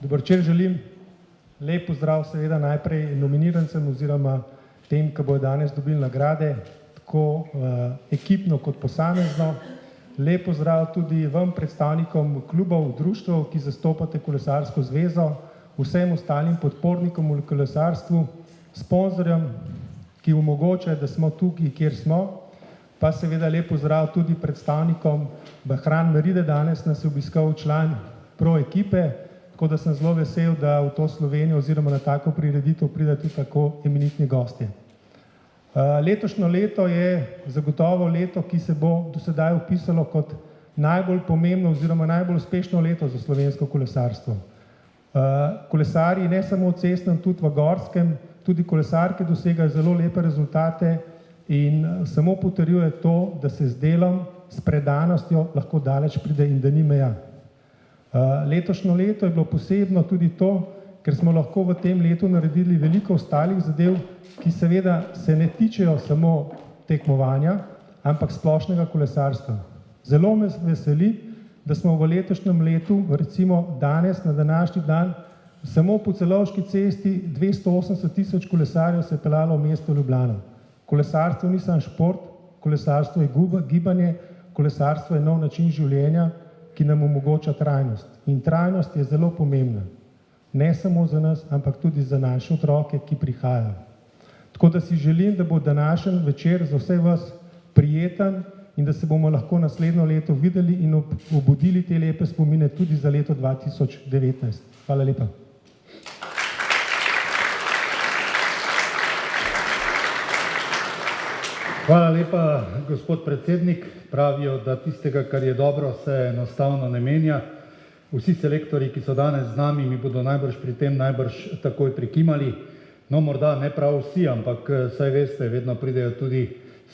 Dober večer želim. Lep pozdrav seveda najprej nominirancem oziroma tem, ki bodo danes dobili nagrade, tako ekipno kot posamezno. Lep pozdrav tudi vam, predstavnikom klubov, društev, ki zastopate Kolesarsko zvezo, vsem ostalim podpornikom v kolesarstvu, sponzorjem, ki omogočajo, da smo tukaj, kjer smo, pa seveda lep pozdrav tudi predstavnikom Bahran Meride. Danes nas je obiskal član pro ekipe, tako da sem zelo vesel, da v to Slovenijo oziroma na tako prireditev pride tudi tako eminentni gostje. Letošnjo leto je zagotovo leto, ki se bo do sedaj vpisalo kot najbolj pomembno oziroma najbolj uspešno leto za slovensko kolesarstvo. Kolesarji ne samo v cestnem, tudi v gorskem, tudi kolesarke dosegajo zelo lepe rezultate in samo potrjuje to, da se z delom, s predanostjo lahko daleč pride in da ni meja. Letošnjo leto je bilo posebno tudi to, ker smo lahko v tem letu naredili veliko ostalih zadev, ki seveda se ne tičejo samo tekmovanja, ampak splošnega kolesarstva. Zelo me veseli, da smo v letošnjem letu, recimo danes, na današnji dan, samo po Celovški cesti 280 000 kolesarjev se je peljalo v mesto Ljubljana. Kolesarstvo ni samo šport, kolesarstvo je gibanje, kolesarstvo je nov način življenja, ki nam omogoča trajnost. In trajnost je zelo pomembna. Ne samo za nas, ampak tudi za naše otroke, ki prihajajo. Tako da si želim, da bo današnji večer za vse vas prijeten in da se bomo lahko naslednjo leto videli in obudili te lepe spomine tudi za leto 2019. Hvala lepa. Hvala lepa, gospod predsednik. Pravijo, da tistega, kar je dobro, se enostavno ne menja. Vsi selektori, ki so danes z nami, mi bodo najbrž pri tem takoj prikimali. No, morda ne prav vsi, ampak saj veste, vedno pridejo tudi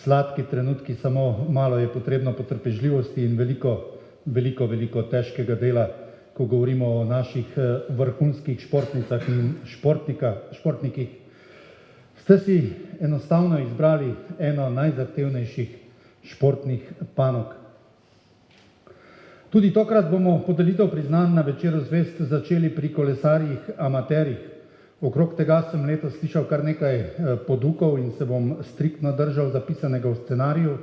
sladki trenutki, samo malo je potrebno potrpežljivosti in veliko težkega dela, ko govorimo o naših vrhunskih športnicah in športnikih. Ste si enostavno izbrali eno najzahtevnejših športnih panog. Tudi tokrat bomo podelitev priznanj na Večeru zvezd začeli pri kolesarjih amaterjih. Okrog tega sem letos slišal kar nekaj podukov in se bom striktno držal zapisanega v scenariju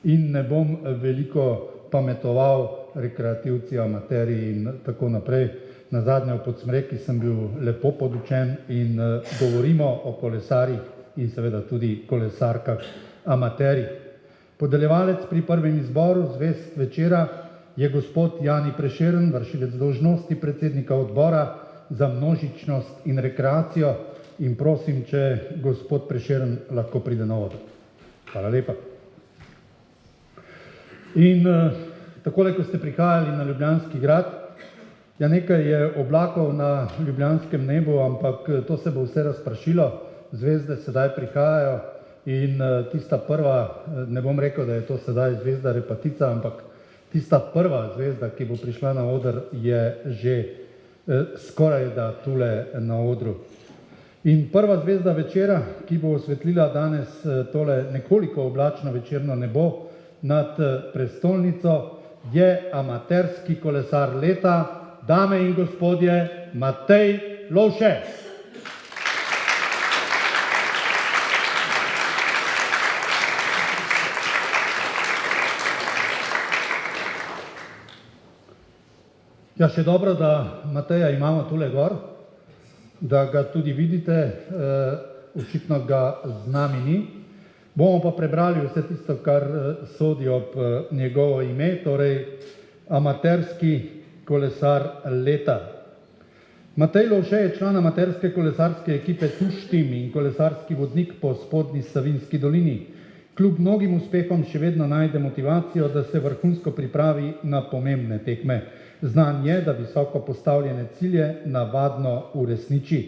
in ne bom veliko pametoval rekreativci, amaterji in tako naprej. Nazadnje v Podsmreki sem bil lepo podučen in govorimo o kolesarjih in seveda tudi kolesarkah amaterjih. Podeljevalec pri prvem izboru zvezd večera je gospod Jani Prešeren, vršilec dolžnosti predsednika odbora za množičnost in rekreacijo in prosim, če gospod Prešeren lahko pride na oder. Hvala lepa. In takole, ko ste prihajali na Ljubljanski grad, ja, nekaj je oblakov na ljubljanskem nebu, ampak to se bo vse razprašilo, zvezde sedaj prihajajo in tista prva, ne bom rekel, da je to sedaj zvezda Repatica, ampak tista prva zvezda, ki bo prišla na oder, je že skoraj da tule na odru. In prva zvezda večera, ki bo osvetlila danes tole nekoliko oblačno večerno nebo nad prestolnico, je amaterski kolesar leta, dame in gospodje, Matej Lovše. Ja, še dobro, da Mateja imamo tule gor, da ga tudi vidite, očitno ga z nami ni. Bomo pa prebrali vse tisto, kar sodi ob njegovo ime, torej amaterski kolesar leta. Matej Lovše je član amaterske kolesarske ekipe Tuš-Tim in kolesarski vodnik po spodnji Savinjski dolini. Kljub mnogim uspehom še vedno najde motivacijo, da se vrhunsko pripravi na pomembne tekme. Znan je, da visoko postavljene cilje navadno uresniči.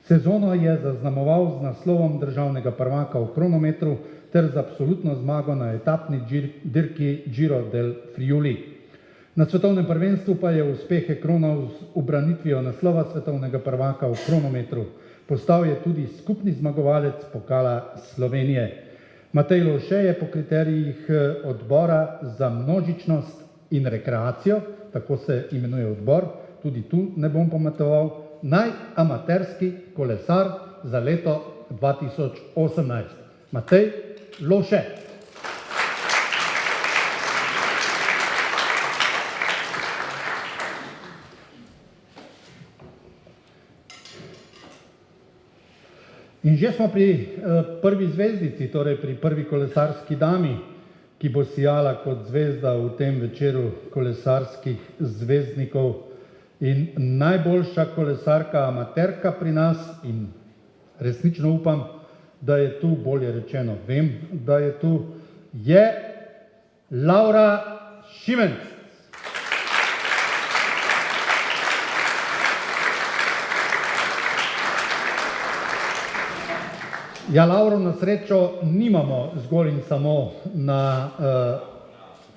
Sezono je zaznamoval z naslovom državnega prvaka v kronometru ter z absolutno zmago na etapni dirki Giro del Friuli. Na svetovnem prvenstvu pa je uspehe kronal z ubranitvijo naslova svetovnega prvaka v kronometru. Postal je tudi skupni zmagovalec pokala Slovenije. Matej Lovše je po kriterijih odbora za množičnost in rekreacijo, tako se imenuje odbor, tudi tu ne bom pometoval, najamaterski kolesar za leto 2018. Matej Loše. In že smo pri prvi zvezdici, torej pri prvi kolesarski dami, ki bo sijala kot zvezda v tem večeru kolesarskih zvezdnikov in najboljša kolesarka amaterka pri nas in resnično upam, da je tu, bolje rečeno, vem, da je tu, je Laura Šimenc. Ja, Lauro na srečo nimamo zgolj in samo na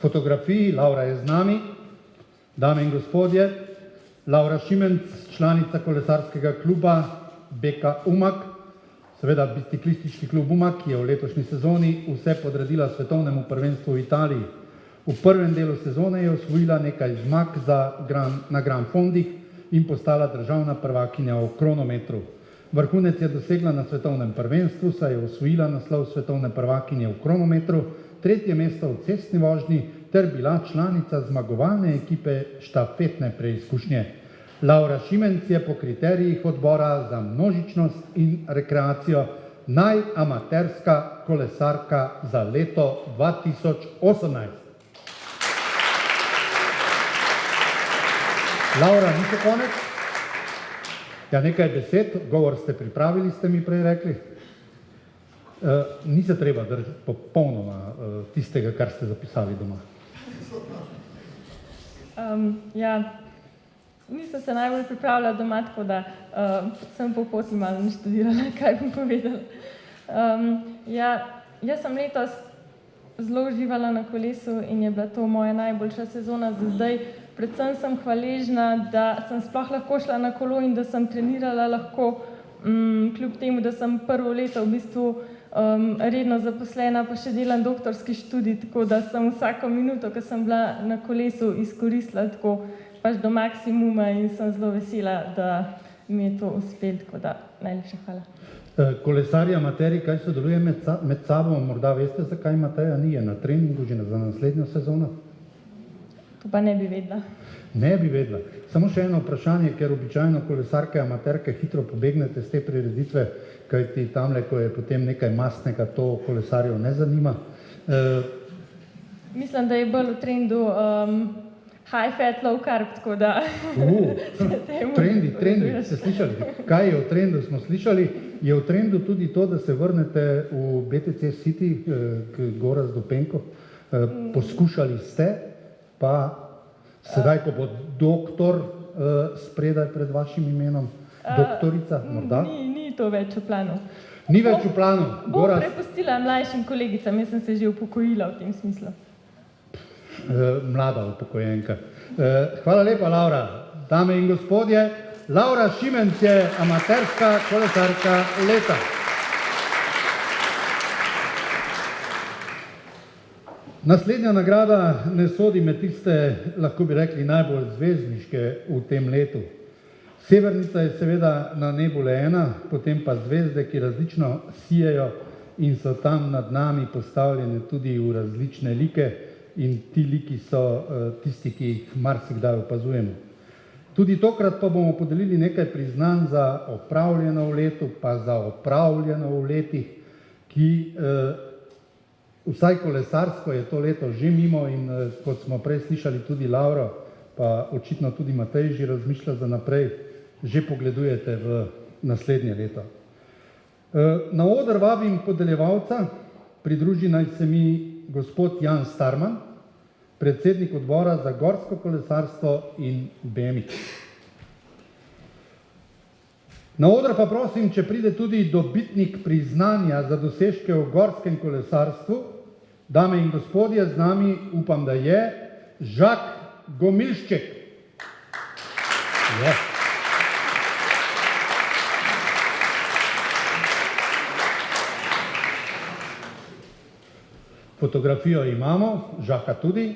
fotografiji, Laura je z nami, dame in gospodje, Laura Šimenc, članica kolesarskega kluba BK Umag, seveda biciklistički klub Umag, ki je v letošnji sezoni vse podredila svetovnemu prvenstvu v Italiji. V prvem delu sezone je osvojila nekaj zmag na Gran Fondih in postala državna prvakinja v kronometru. Vrhunec je dosegla na svetovnem prvenstvu, saj je osvojila naslov svetovne prvakinje v kronometru, tretje mesto v cestni vožnji ter bila članica zmagovalne ekipe štafetne preizkušnje. Laura Šimenc je po kriterijih odbora za množičnost in rekreacijo najamaterska kolesarka za leto 2018. Laura, ni še konec? Ja, nekaj besed, govor ste pripravili, ste mi prej rekli. Ni se treba držati popolnoma tistega, kar ste zapisali doma. Ja, nisem se najbolj pripravila doma, tako da sem po poti malo naštudirala, kaj bom povedala. Ja, jaz sem letos zelo uživala na kolesu in je bila to moja najboljša sezona do zdaj. Predvsem sem hvaležna, da sem sploh lahko šla na kolo in da sem trenirala lahko, kljub temu, da sem prvo leto v bistvu redno zaposlena, pa še delam doktorski študij, tako da sem vsako minuto, ko sem bila na kolesu, izkoristila tako pač do maksimuma in sem zelo vesela, da mi je to uspelo, tako da najlepša hvala. Kolesarji amateri, kaj sodeluje med sabo, morda veste, zakaj Mateja ni na treningu že za naslednjo sezono? To pa ne bi vedela. Ne bi vedela. Samo še eno vprašanje, ker običajno kolesarke amaterke hitro pobegnete z te prireditve, kajti tamle, ko je potem nekaj mastnega, to kolesarjev ne zanima. Mislim, da je bolj v trendu high fat, low carb, tako da... Trendi, ste slišali? Kaj je v trendu, smo slišali? Je v trendu tudi to, da se vrnete v BTC City, k Gorazd Dopenko? Poskušali ste? Pa sedaj, ko bo doktor spredaj pred vašim imenom, doktorica, morda? Ni to več v planu. Ni več v planu? Bom prepustila mlajšim kolegicam, jaz sem se že upokojila v tem smislu. Mlada upokojenka. Hvala lepa, Laura. Dame in gospodje, Laura Šimenc je amaterska kolesarka leta. Naslednja nagrada ne sodi med tiste, lahko bi rekli, najbolj zvezdniške v tem letu. Severnica je seveda na nebu le ena, potem pa zvezde, ki različno sijejo in so tam nad nami postavljene tudi v različne like in ti liki so tisti, ki jih marsikdaj opazujemo. Tudi tokrat pa bomo podelili nekaj priznanj za opravljeno v letu, pa za opravljeno v letih, ki vsaj kolesarsko je to leto že mimo in kot smo prej slišali tudi Lauro, pa očitno tudi Matej že razmišlja za naprej, že pogledujete v naslednje leto. Na oder vabim podeljevalca, pridruži naj se mi gospod Jan Starman, predsednik odbora za gorsko kolesarstvo in BMX. Na oder pa prosim, če pride tudi dobitnik priznanja za dosežke v gorskem kolesarstvu, dame in gospodje, z nami upam, da je Žak Gomilšček. Je. Fotografijo imamo, Žaka tudi.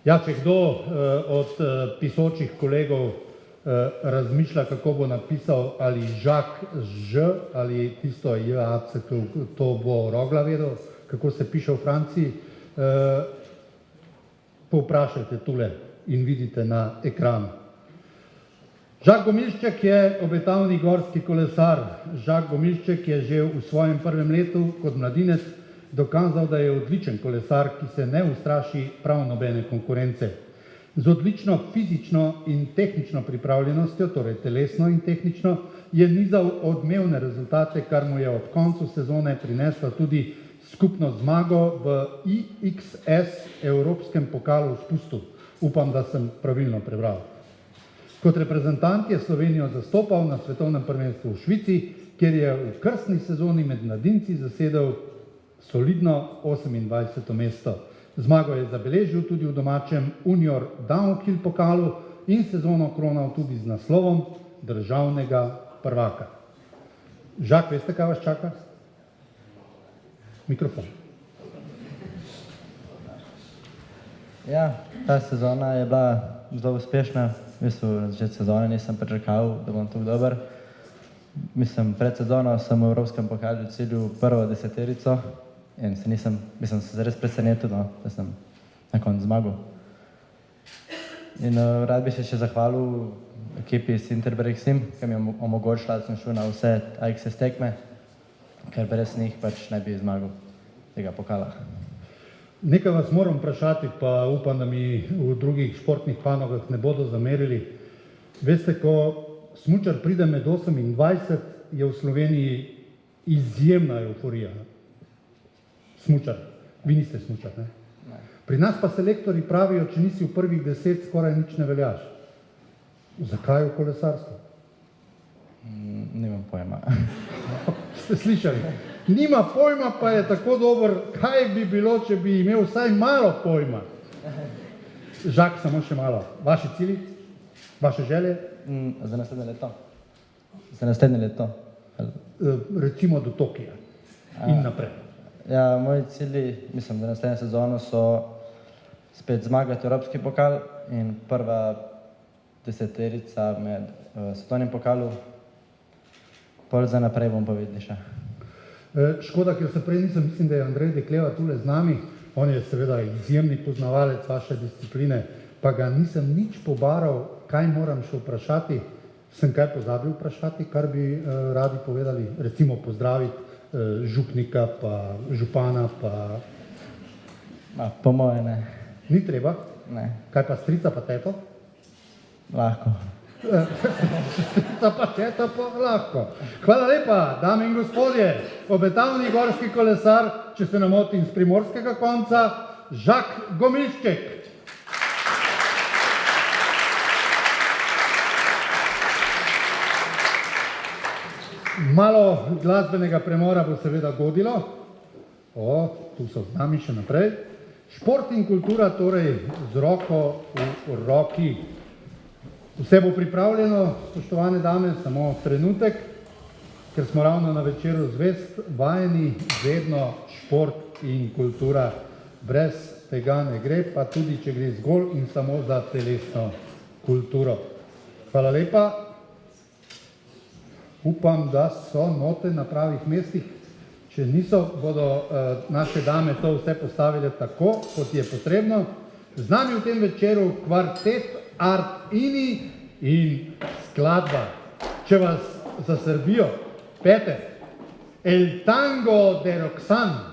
Ja, če kdo od pisočih kolegov razmišlja, kako bo napisal ali Žak z Ž ali tisto JAC, to bo Rogla vedel, kako se piše v Franciji, povprašajte tule in vidite na ekranu. Žak Gomilšček je obetavni gorski kolesar. Žak Gomilšček je že v svojem prvem letu kot mladinec dokazal, da je odličen kolesar, ki se ne ustraši prav nobene konkurence. Z odlično fizično in tehnično pripravljenostjo, torej telesno in tehnično, je nizal odmevne rezultate, kar mu je ob koncu sezone prineslo tudi skupno zmago v IXS Evropskem pokalu v spustu. Upam, da sem pravilno prebral. Kot reprezentant je Slovenijo zastopal na svetovnem prvenstvu v Švici, kjer je v krstni sezoni med mladinci zasedel solidno 28. mesto. Zmago je zabeležil tudi v domačem Unior Downhill pokalu in sezono kronal tudi z naslovom državnega prvaka. Žak, veste, kaj vas čaka? Mikrofon. Ja, ta sezona je bila zelo uspešna. V bistvu na začetku sezone nisem pričakoval, da bom tako dober. Mislim, pred sezono sem v Evropskem pokalu ciljal prvo deseterico in sem se res presenetil, no, da sem na koncu zmagal. In rad bi se še zahvalil ekipi Sinterberg Sim, ki mi je omogočila, da sem šel na vse AXS tekme, ker brez njih pač ne bi zmagal tega pokala. Nekaj vas moram vprašati, pa upam, da mi v drugih športnih panogah ne bodo zamerili. Veste, ko smučar pride med 28, je v Sloveniji izjemna euforija. Smučar. Vi niste smučar, ne? Ne. Pri nas pa selektori pravijo, če nisi v prvih 10, skoraj nič ne veljaš. Zakaj v kolesarstvu? Nimam pojma. Ste slišali? Nima pojma, pa je tako dober, kaj bi bilo, če bi imel vsaj malo pojma. Žak, samo še malo. Vaši cilji? Vaše želje? Za naslednje leto. Za naslednje leto. Recimo do Tokija in naprej. Ja, moji cilji, mislim, za naslednjo sezono so spet zmagati Evropski pokal in prva deseterica med svetovnim pokalu. Pol za naprej bom pa videl še. Škoda, ker se prej nisem, mislim, da je Andrej Dekleva tule z nami. On je seveda izjemni poznavalec vaše discipline, pa ga nisem nič pobaral, kaj moram še vprašati. Sem kaj pozabil vprašati, kar bi radi povedali? Recimo pozdraviti župnika, pa župana, pa... Po moje ne. Ni treba? Ne. Kaj pa strica pa teto? Lahko. Strica pa teto pa lahko. Hvala lepa, dame in gospodje, obetavni gorski kolesar, če se ne motim z primorskega konca, Žak Gomilšček. Malo glasbenega premora bo seveda godilo. Tu so z nami še naprej. Šport in kultura torej z roko v roki. Vse bo pripravljeno, spoštovane dame, samo trenutek, ker smo ravno na večeru zvezd vajeni, vedno šport in kultura. Brez tega ne gre, pa tudi če gre zgolj in samo za telesno kulturo. Hvala lepa. Upam, da so note na pravih mestih. Če niso, bodo naše dame to vse postavile tako, kot je potrebno. Z nami v tem večeru kvartet Art Ini in skladba. Če vas zasrbijo, pete El tango de Roxanne.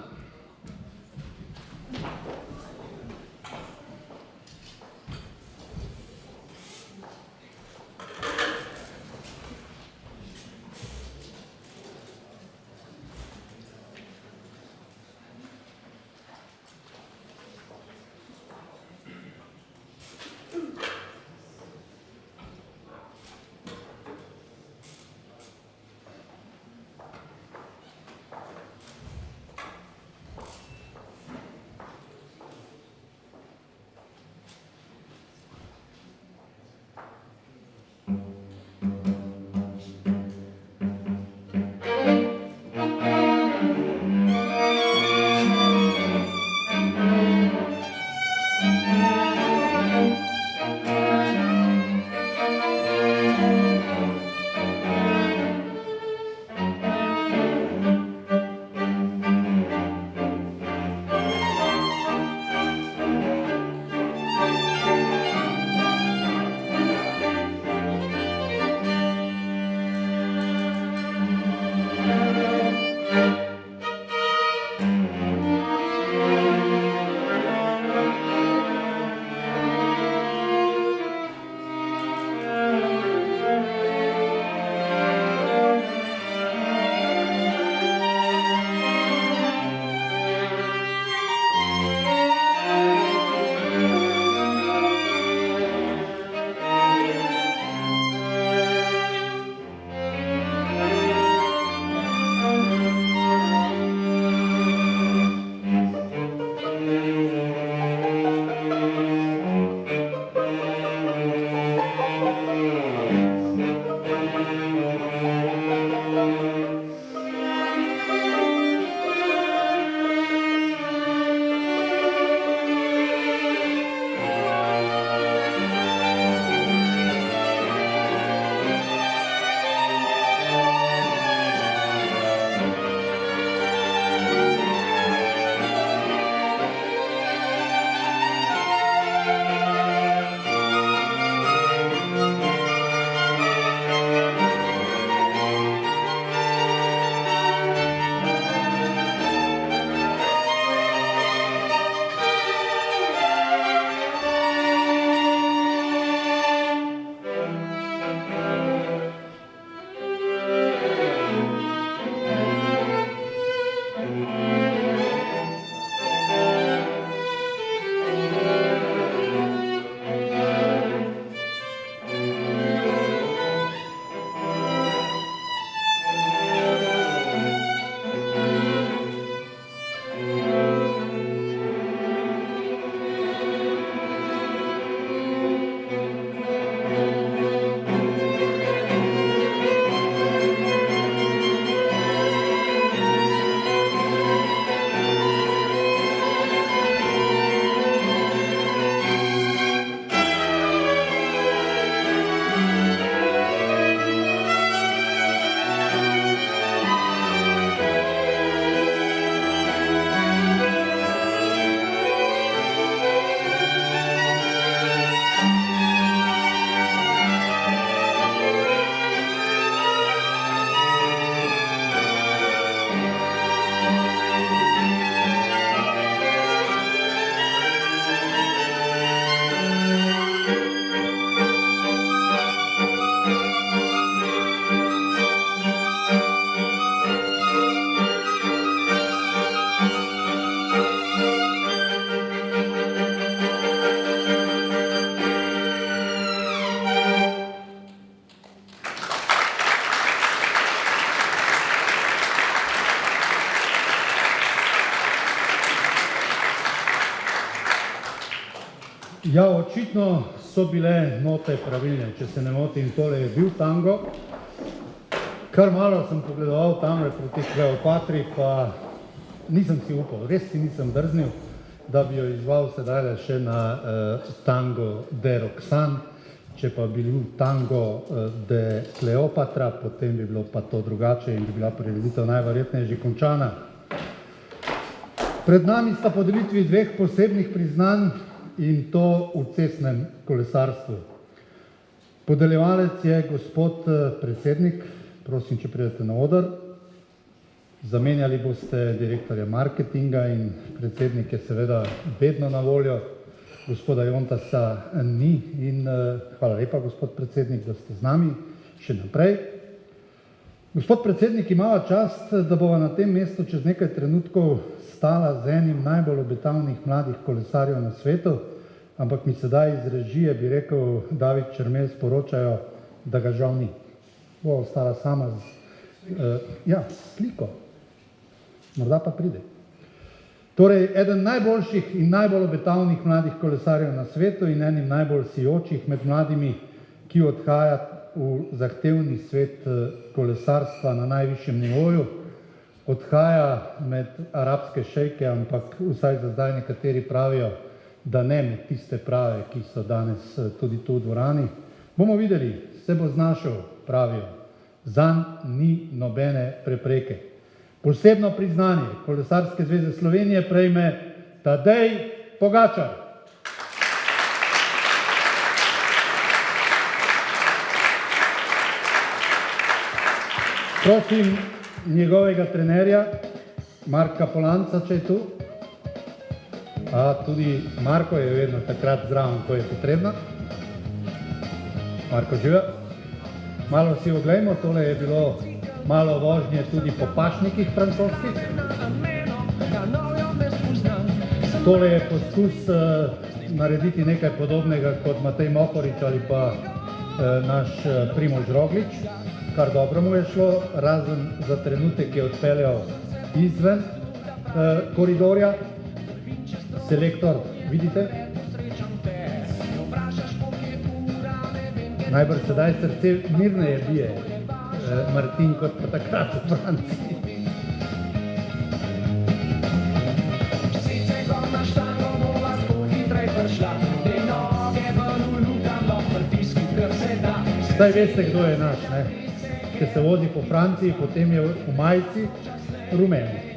Ja, očitno so bile note pravilne, če se ne motim, tole je bil tango. Kar malo sem pogledoval tamle proti Kleopatri, pa nisem si upal, res si nisem drznil, da bi jo izval sedaj še na tango de Roxanne. Če pa bi bil tango de Kleopatra, potem bi bilo pa to drugače in bi bila prireditev najverjetneje že končana. Pred nami sta podelitvi dveh posebnih priznanj in to v cestnem kolesarstvu. Podeljevalec je gospod predsednik, prosim, če pridete na oder. Zamenjali boste direktorja marketinga in predsednik je seveda vedno na voljo. Gospoda Jontasa ni in hvala lepa, gospod predsednik, da ste z nami še naprej. Gospod predsednik, imava čast, da bova na tem mestu čez nekaj trenutkov stala z enim najbolj obetavnih mladih kolesarjev na svetu, ampak mi sedaj iz režije, bi rekel David Čermel, sporočajo, da ga žal ni. Bo ostala sama z sliko. Morda pa pride. Torej, eden najboljših in najbolj obetavnih mladih kolesarjev na svetu in enim najbolj sijočih med mladimi, ki odhaja v zahtevni svet kolesarstva na najvišjem nivoju, odhaja med arabske šejke, ampak vsaj za zdaj nekateri pravijo, da ne med tiste prave, ki so danes tudi tu v dvorani. Bomo videli, se bo znašel, pravijo. Zanj ni nobene prepreke. Posebno priznanje Kolesarske zveze Slovenije prejme Tadej Pogačar. Prosim njegovega trenerja, Marka Polanca, če je tu. A tudi Marko je vedno takrat zraven, ko je potrebno. Marko, živa. Malo si oglejmo, tole je bilo malo vožnje tudi po pašnikih francoskih. Tole je poskus narediti nekaj podobnega kot Matej Mohorič ali pa naš Primož Roglič, kar dobro mu je šlo, razen za trenutek je odpeljal izven koridorja. Selektor, vidite? Najbrž sedaj srce mirneje bije Martin kot pa takrat v Franciji. Zdaj veste, kdo je naš, ne? Če se vozi po Franciji, potem je v majici rumeni.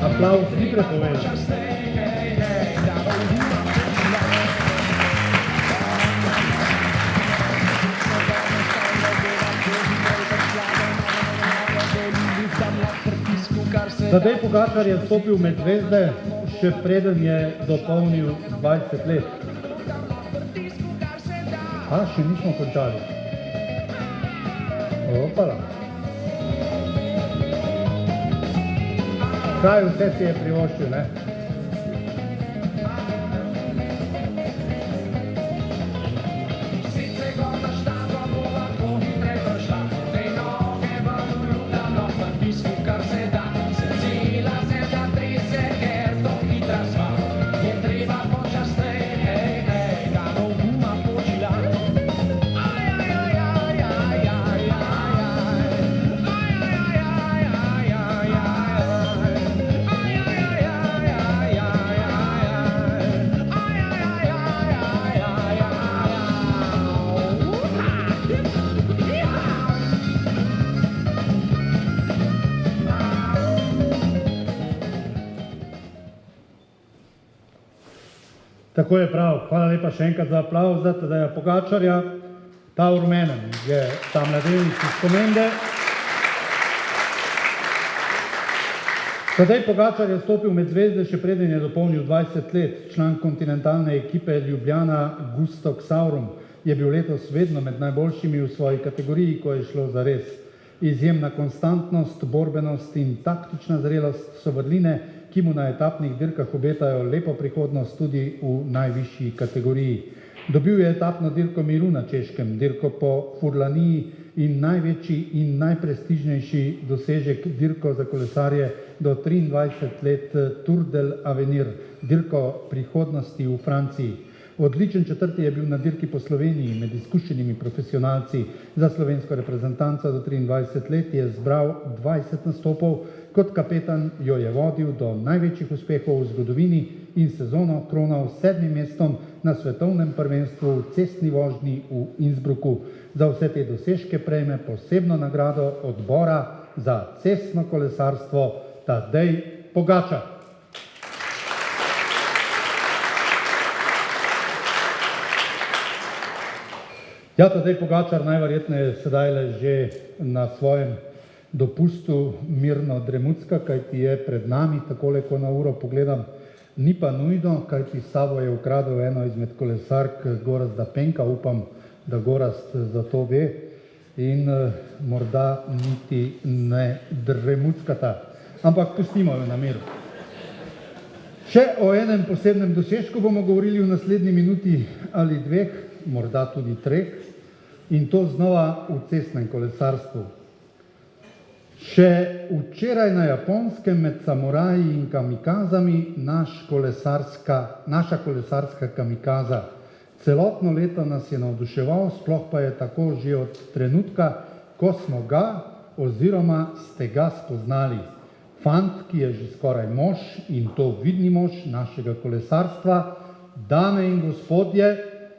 Aplavz ni prepovedal. Tadej Pogačar je vstopil med zvezde, še preden je dopolnil 20 let. A, še nismo končali. Opala. Kaj vse si je privoščil, ne? Tako je prav. Hvala lepa še enkrat za aplauz za Tadeja Pogačarja. Ta v rumenem je ta mladenič iz Komende. Tadej Pogačar je stopil med zvezde še preden je dopolnil 20 let. Član kontinentalne ekipe Ljubljana Gusto Ksaurum je bil letos vedno med najboljšimi v svoji kategoriji, ko je šlo za res. Izjemna konstantnost, borbenost in taktična zrelost so vrline, ki mu na etapnih dirkah obetajo lepo prihodnost tudi v najvišji kategoriji. Dobil je etapno dirko miru na Češkem, dirko po Furlaniji in največji in najprestižnejši dosežek dirko za kolesarje do 23 let Tour del Avenir, dirko prihodnosti v Franciji. Odličen četrti je bil na dirki po Sloveniji med izkušenimi profesionalci. Za slovensko reprezentanco do 23 let je zbral 20 nastopov, kot kapetan jo je vodil do največjih uspehov v zgodovini in sezono kronal s 7. mestom na svetovnem prvenstvu v cestni vožnji v Innsbrucku. Za vse te dosežke prejme posebno nagrado odbora za cestno kolesarstvo Tadej Pogačar. Ja, Tadej Pogačar najverjetneje sedaj že na svojem dopustu mirno dremucka, kajti je pred nami, takole ko na uro pogledam, ni pa nujno, kajti s sabo je ukradel eno izmed kolesark Gorazda Penka, upam, da Gorazd za to ve in morda niti ne dremuckata, ampak pustimo jo na miru. Še o enem posebnem dosežku bomo govorili v naslednji minuti ali dveh, morda tudi treh, in to znova v cestnem kolesarstvu. Še včeraj na Japonskem med samuraji in kamikazami naša kolesarska kamikaza. Celotno leto nas je navduševal, sploh pa je tako že od trenutka, ko smo ga oziroma ste ga spoznali. Fant, ki je že skoraj mož in to vidni mož našega kolesarstva, dame in gospodje,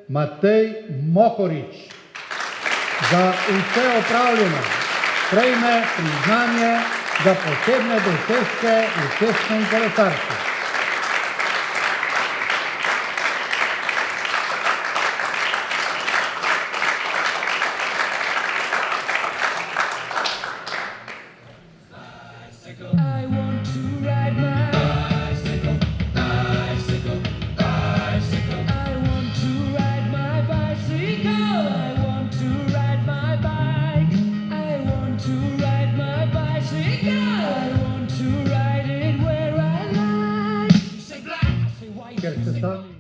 Matej Mohorič. Za vse opravljeno prejme priznanje za posebne dosežke v cestnem kolesarstvu. Ker ste sami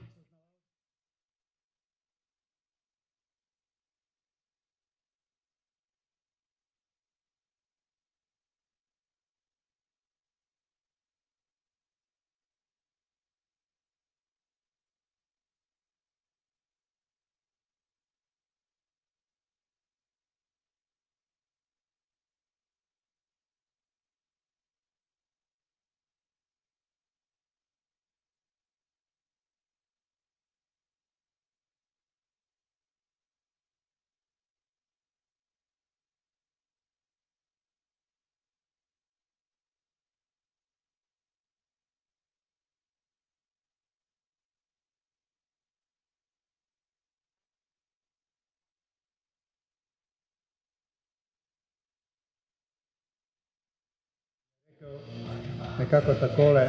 nekako takole.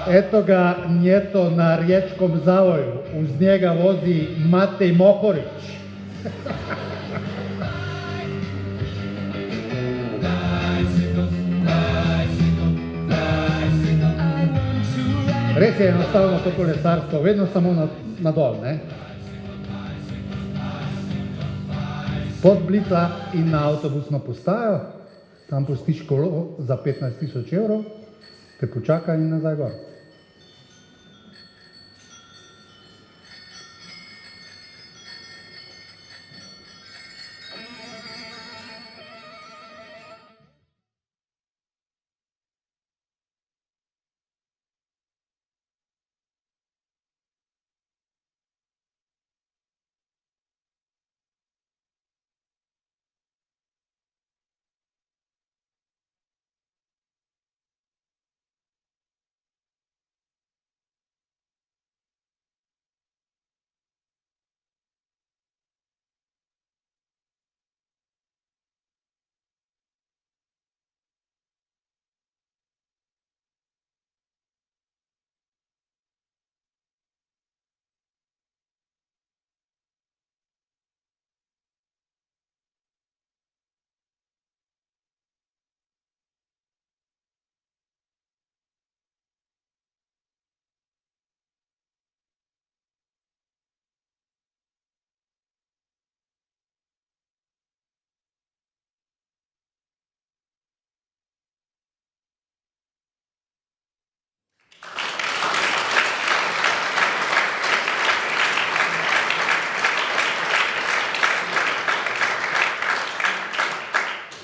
Eto ga njeto na riječkom zavoju, uz njega vozi Matej Mohorič. Res je enostavno to kolesarstvo, vedno samo na dol, ne? Pod Blica in na avtobusno postajo, tam pustiš kolo za 15.000 evrov, te počaka in nazaj gor.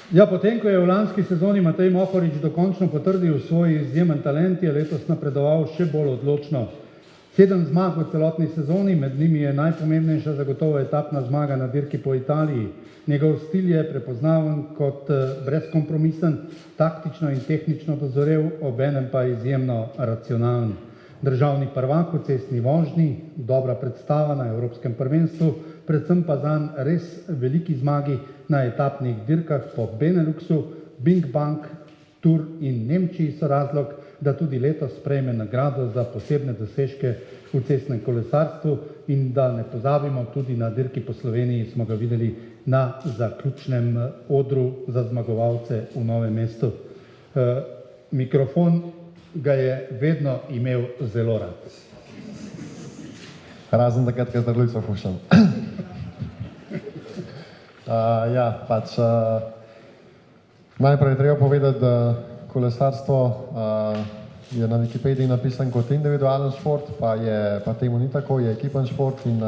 Ja, potem, ko je v lanski sezoni Matej Mohorič dokončno potrdil svoj izjemen talent, je letos napredoval še bolj odločno. 7 zmag v celotni sezoni, med njimi je najpomembnejša zagotovo etapna zmaga na dirki po Italiji. Njegov stil je prepoznaven kot brezkompromisen, taktično in tehnično dozorel, obenem pa izjemno racionalen. Državni prvak v cestni vožnji, dobra predstava na Evropskem prvenstvu, predvsem pa zanj res veliki zmagi na etapnih dirkah po Beneluxu, Bing Bang, Tour in Nemčiji so razlog, da tudi letos prejme nagrado za posebne dosežke v cestnem kolesarstvu in da ne pozabimo, tudi na dirki po Sloveniji smo ga videli na zaključnem odru za zmagovalce v Novem mestu. Mikrofon ga je vedno imel zelo rad. Razen takrat, ko zdravljico fušam. Najprej je treba povedati, da kolesarstvo je na Wikipediji napisan kot individualen šport, pa temu ni tako, je ekipen šport in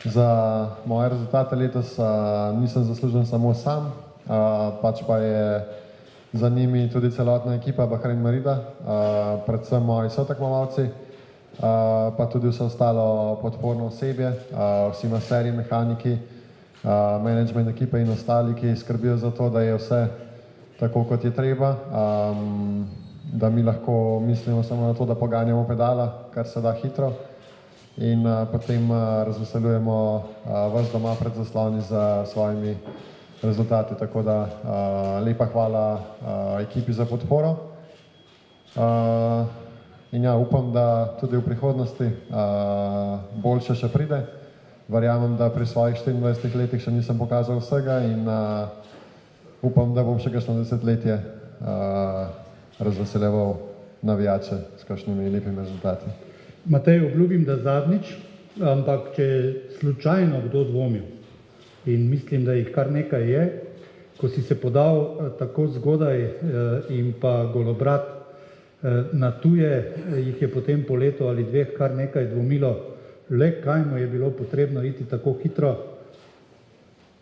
za moje rezultate letos nisem zaslužen samo sam, pač pa je za njimi tudi celotna ekipa Bahrain Merida, predvsem moji sotekmovalci, pa tudi vse ostalo podporno osebje, vsi maserji, mehaniki, management ekipe in ostali, ki skrbijo za to, da je vse tako, kot je treba, da mi lahko mislimo samo na to, da poganjamo pedala, kar se da hitro in potem razveseljujemo vas doma pred zasloni za svojimi rezultati. Tako da lepa hvala ekipi za podporo in ja, upam, da tudi v prihodnosti boljše še pride. Verjamem, da pri svojih 24 letih še nisem pokazal vsega in upam, da bom še kakšno desetletje razveseljeval navijače s kakšnimi lepimi rezultati. Matej, obljubim, da zadnjič, ampak če slučajno kdo dvomil, in mislim, da jih kar nekaj je, ko si se podal tako zgodaj in pa golobrat na tuje, jih je potem po letu ali dveh kar nekaj dvomilo, le kaj mu je bilo potrebno iti tako hitro.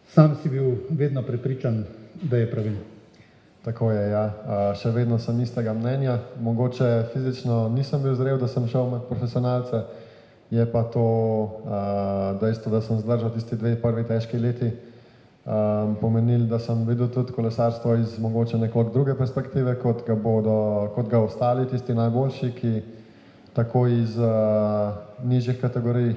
Sam si bil vedno prepričan, da je pravilno. Tako je, ja. Še vedno sem istega mnenja. Mogoče fizično nisem bil zrel, da sem šel med profesionalce, je pa to dejstvo, da sem zdržal tisti 2 prvi težki leti, pomenili, da sem videl tudi kolesarstvo iz mogoče nekoliko druge perspektive, kot ga ostali tisti najboljši, ki tako iz nižjih kategorij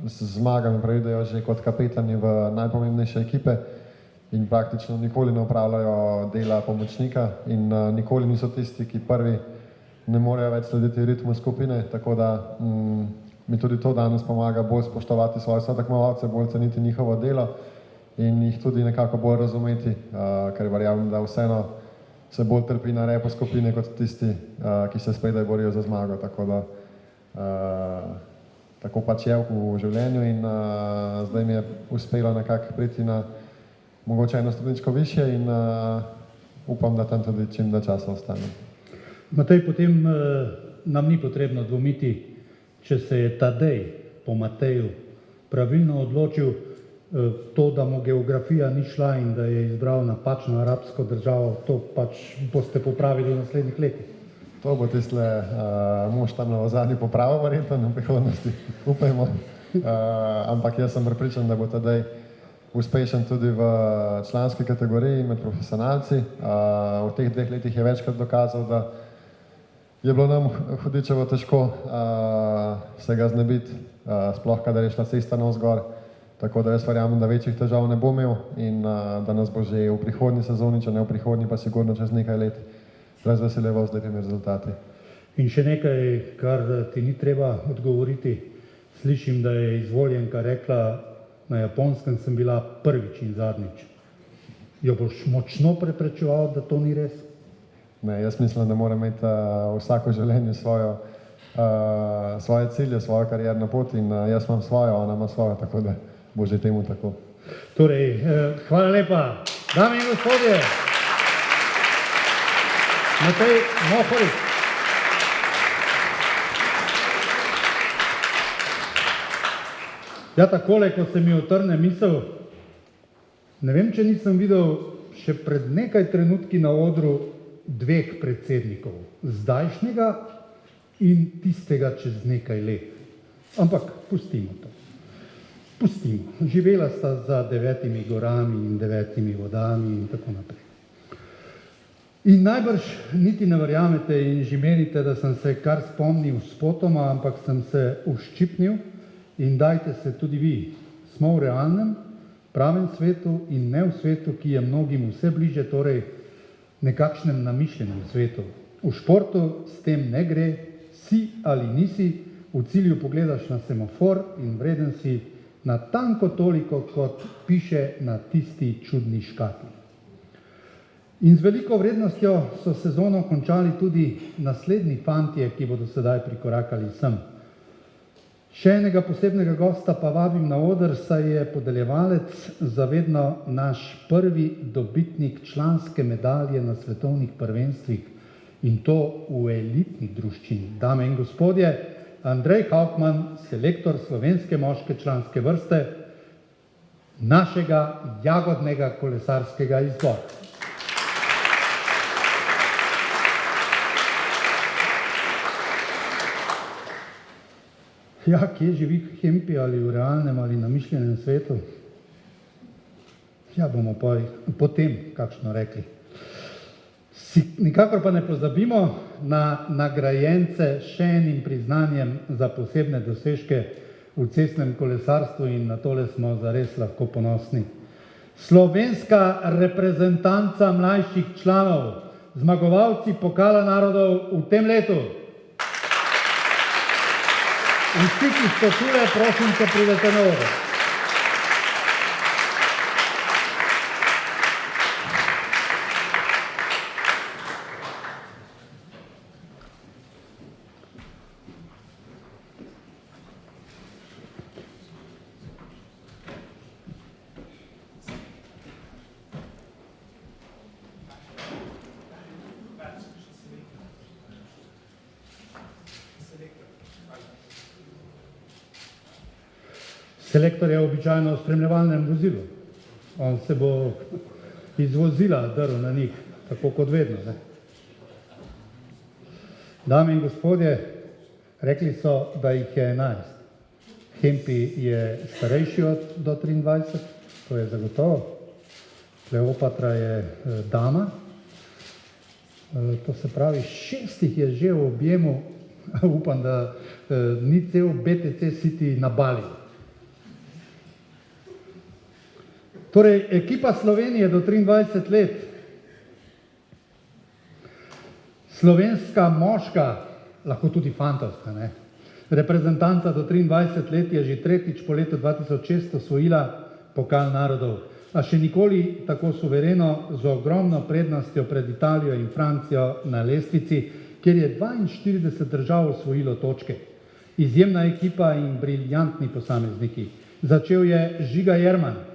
z zmagami preidejo že kot kapetani v najpomembnejše ekipe in praktično nikoli ne opravljajo dela pomočnika in nikoli niso tisti, ki prvi ne morejo več slediti ritmu skupine, tako da mi tudi to danes pomaga bolj spoštovati svoje sotekmovalce, bolj ceniti njihovo delo in jih tudi nekako bolj razumeti, ker verjamem, da vseeno se bolj trpi na repu skupine kot tisti, ki se spredaj borijo za zmago, tako da tako pač je v življenju in zdaj mi je uspelo nekako priti na mogoče eno stopničko višje in upam, da tam tudi čim dalj časa ostane. Matej, potem nam ni potrebno dvomiti, če se je Tadej po Mateju pravilno odločil, to, da mu geografija ni šla in da je izbral napačno arabsko državo, to pač boste popravili v naslednjih letih. To bo tisle mož tam na ozadnji popravil verjetno v prihodnosti, upajmo. Ampak jaz sem prepričan, da bo Tadej uspešen tudi v članski kategoriji med profesionalci. V teh 2 letih je večkrat dokazal, da je bilo nam hudičevo težko se ga znebiti, sploh kadar je šla cesta navzgor. Tako da jaz verjamem, da večjih težav ne bo imel in da nas bo že v prihodnji sezoni, če ne v prihodnji, pa sigurno čez nekaj let razveseljeval z lepimi rezultati. In še nekaj, kar ti ni treba odgovoriti. Slišim, da je izvoljenka rekla, na Japonskem sem bila prvič in zadnjič. Jo boš močno preprečeval, da to ni res? Ne, jaz mislim, da mora imeti vsako življenje svoje cilje, svojo karierno pot in jaz imam svojo, ona ima svojo, tako da bo že temu tako. Torej, hvala lepa. Dame in gospodje, Matej Mohorič. Ja, takole, ko se mi otrne misel, Ne vem, če nisem videl še pred nekaj trenutki na odru dveh predsednikov, zdajšnjega in tistega čez nekaj let. Ampak pustimo to. Pustimo. Živela sta za 9 gorami in 9 vodami in tako naprej. In najbrž niti ne verjamete in že menite, da sem se kar spomnil spotoma, ampak sem se uščipnil in dajte se tudi vi. Smo v realnem, pravem svetu in ne v svetu, ki je mnogim vse bliže, torej nekakšnem namišljenem svetu. V športu s tem ne gre, si ali nisi, v cilju pogledaš na semafor in vreden si natanko toliko, kot piše na tisti čudni škatli. In z veliko vrednostjo so sezono končali tudi naslednji fantje, ki bodo sedaj prikorakali sem. Še enega posebnega gosta pa vabim na oder, saj je podeljevalec zavedno naš prvi dobitnik članske medalje na svetovnih prvenstvih in to v elitni druščini. Dame in gospodje, Andrej Kaufmann, selektor slovenske moške članske vrste našega jagodnega kolesarskega izbora. Ja, kje živi Hempi, ali v realnem ali namišljenem svetu? Ja, bomo potem kakšno rekli. Nikakor pa ne pozabimo na nagrajence še enim priznanjem za posebne dosežke v cestnem kolesarstvu in na tole smo zares lahko ponosni. Slovenska reprezentanca mlajših članov, zmagovalci Pokala narodov v tem letu. Vsi, ki ste tule, prosim, če pridete na oder. Selektor je običajno v spremljevalnem vozilu. On se bo iz vozila drl na njih, tako kot vedno. Ne? Dame in gospodje, rekli so, da jih je 11. Hempi je starejši do 23, to je zagotovo. Kleopatra je dama. To se pravi, 6 je že v objemu, upam, da ni cel BTC City na Bali. Torej, ekipa Slovenije do 23 let, slovenska moška, lahko tudi fantovska, ne? Reprezentanca do 23 let je že tretjič po letu 2006 osvojila Pokal narodov, a še nikoli tako suvereno z ogromno prednostjo pred Italijo in Francijo na lestvici, kjer je 42 držav osvojilo točke. Izjemna ekipa in briljantni posamezniki. Začel je Žiga Jerman.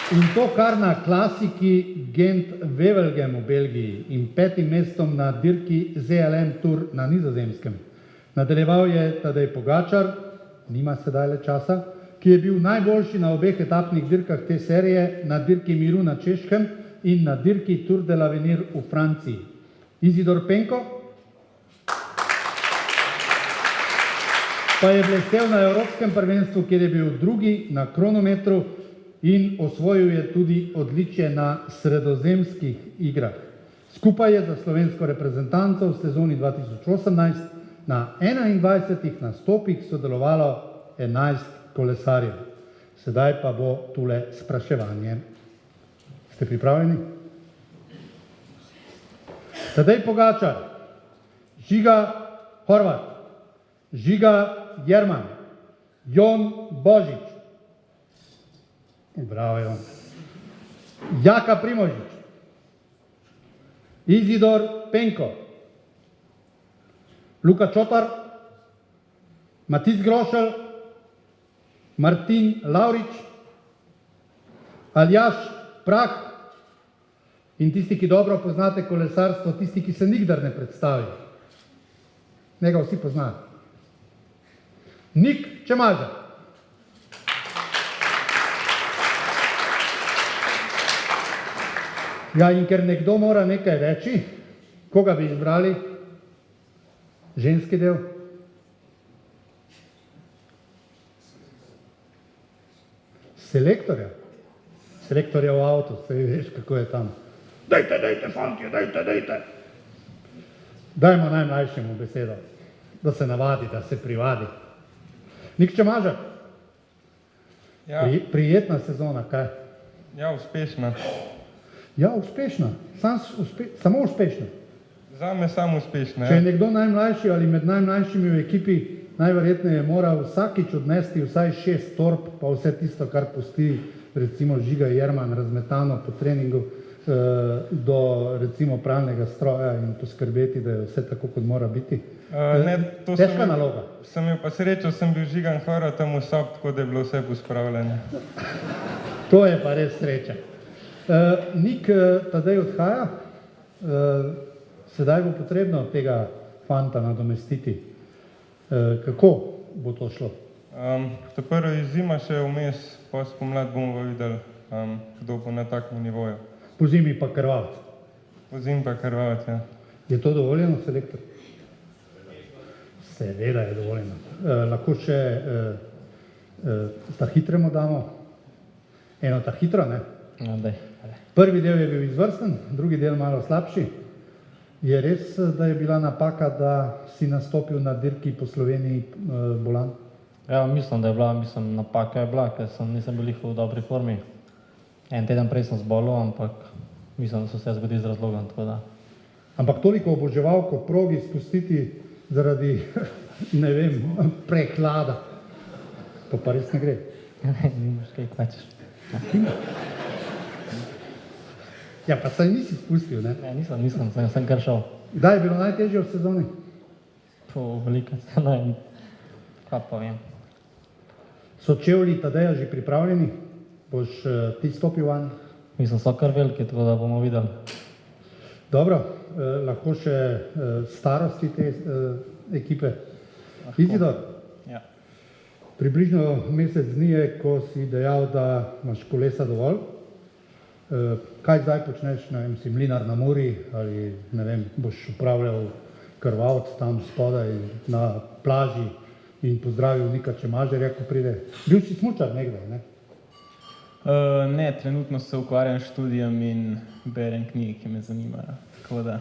In to kar na klasiki Gent-Wevelgem v Belgiji in 5. mestom na dirki ZLM Tour na Nizozemskem. Nadaljeval je Tadej Pogačar, nima sedaj le časa, ki je bil najboljši na obeh etapnih dirkah te serije, na dirki Miru na Češkem in na dirki Tour de l'Avenir v Franciji. Izidor Penko pa je blestel na Evropskem prvenstvu, kjer je bil drugi na kronometru in osvojil je tudi odličje na sredozemskih igrah. Skupaj je za slovensko reprezentanco v sezoni 2018 na 21 nastopih sodelovalo 11 kolesarjev. Sedaj pa bo tule spraševanje. Ste pripravljeni? Tadej Pogačar, Žiga Horvat, Žiga Jerman, Jon Božič, bravo, Jon. Jaka Primožič, Izidor Penko, Luka Čotar, Matic Grošelj, Martin Lavrič, Aljaž Prah in tisti, ki dobro poznate kolesarstvo, tisti, ki se nikdar ne predstavi. Njega vsi poznajo. Nik Čemaža. Ja, in ker nekdo mora nekaj reči, koga bi izbrali? Ženski del? Selektorja. Selektorja v avtu, saj veš, kako je tam. Dajte, fantje, dajte. Dajmo najmlajšemu besedo, da se navadi, da se privadi. Nik Čemaža. Ja, Prijetna sezona, kaj? ja, uspešna. Ja, uspešna. Samo uspešna. Zame samo uspešna. Če je Ja. nekdo najmlajši ali med najmlajšimi v ekipi, najverjetneje mora vsakič odnesti vsaj 6 torb, pa vse tisto, kar pusti recimo Žiga Jerman razmetano po treningu, do recimo pralnega stroja in poskrbeti, da je vse tako, kot mora biti. Težka naloga. Sem imel pa srečo, sem bil Žigan Horvat tam v sob, tako da je bilo vse pospravljeno. To je pa res sreča. Nik Tadej odhaja, sedaj bo potrebno tega fanta nadomestiti. Kako bo to šlo? Ta prvo je zima še vmes, pa spomlad bomo videli, kdo bo na takem nivoju. Po zimi pa krvavec. Pozim pa Hrvat, ja. Je to dovoljeno, selektor? Seveda je dovoljeno. Lahko še ta hitremu damo. Eno ta hitro, ne? No, daj. Prvi del je bil izvrsten, drugi del malo slabši. Je res, da je bila napaka, da si nastopil na dirki po Sloveniji bolan? Ja, mislim, da je bila, napaka je bila, ker nisem bil v dobri formi. En teden prej sem zbolel, ampak mislim, da se vse zgodi z razlogom, tako da. Ampak toliko oboževalko progi spustiti zaradi, ne vem, prehlada. To pa res ne gre. Nimaš kaj kvačeš. Ja, pa saj nisi spustil, ne? Ja, nisem, sem kar šel. Kdaj je bilo najtežje v sezoni? Po velika cena in kaj pa vem. So čevlji Tadeja že pripravljeni? Boš ti stopil van? Mislim, so kar veliki, tako da bomo videli. Dobro, lahko še starosti te ekipe. Izidor, Ja. približno mesec dni je, ko si dejal, da imaš kolesa dovolj. Kaj zdaj počneš, ne vem, si mlinar na Muri ali ne vem, boš upravljal krvavec tam spodaj na plaži in pozdravil Nika Čemažerja, ko pride. Bil si smučar nekdaj, ne? Ne, trenutno se ukvarjam s študijem in berem knjige, ki me zanimajo. Tako da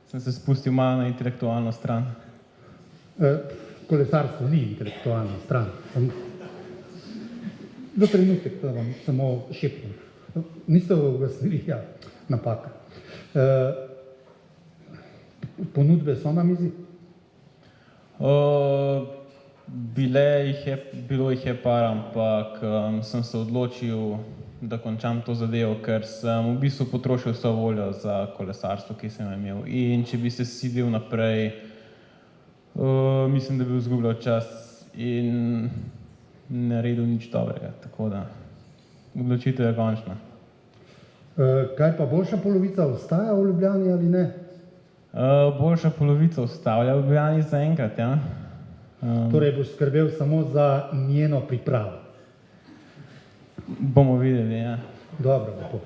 sem se spustil malo na intelektualno stran. Kolesarstvo ni intelektualna stran. Za trenutek to vam samo šepnem. Niste ugasnili, ja, napaka. Ponudbe so na mizi? Bilo jih je par, ampak sem se odločil, da končam to zadevo, ker sem v bistvu potrošil vso voljo za kolesarstvo, ki sem jo imel. In če bi se sidil naprej, mislim, da bi izgubljal čas in naredil nič dobrega. Tako da odločitev je končna. Kaj pa boljša polovica ostaja v Ljubljani ali ne? Boljša polovica ostavlja v Ljubljani zaenkrat, ja. Torej boš skrbel samo za njeno pripravo. Bomo videli, ja. Dobro, lepo.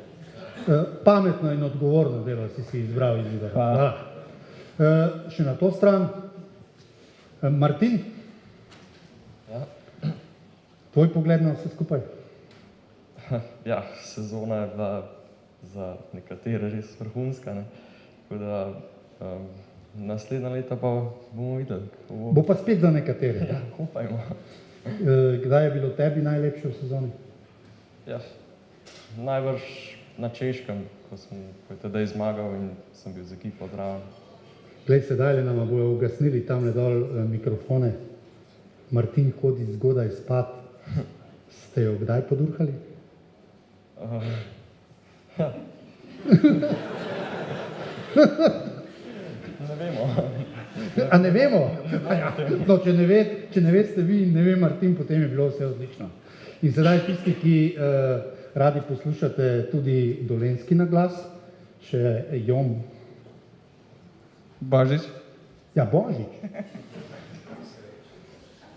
Pametno in odgovorno delo si izbral, Izidor. Hvala. Še na to stran. Martin? Ja. Tvoj pogled na vse skupaj? Ja, sezona je bila za nekatere res vrhunska, ne? Tako da naslednja leta pa bomo videli. Bo pa spet za nekatere. Ja, upajmo. Kdaj je bilo tebi najlepše v sezoni? Ja, najbrž na Češkem, ko je tedaj zmagal in sem bil z ekipo zraven. Glej, sedaj nama bojo ugasnili tamle dol mikrofone. Martin hodi zgodaj spat. Ste jo kdaj podurhali? Ne vemo. A ne vemo? No, če ne veste vi in ne ve Martin, potem je bilo vse odlično. In sedaj tisti, ki radi poslušate tudi dolenjski naglas, še Jon. Božič? Ja, Božič.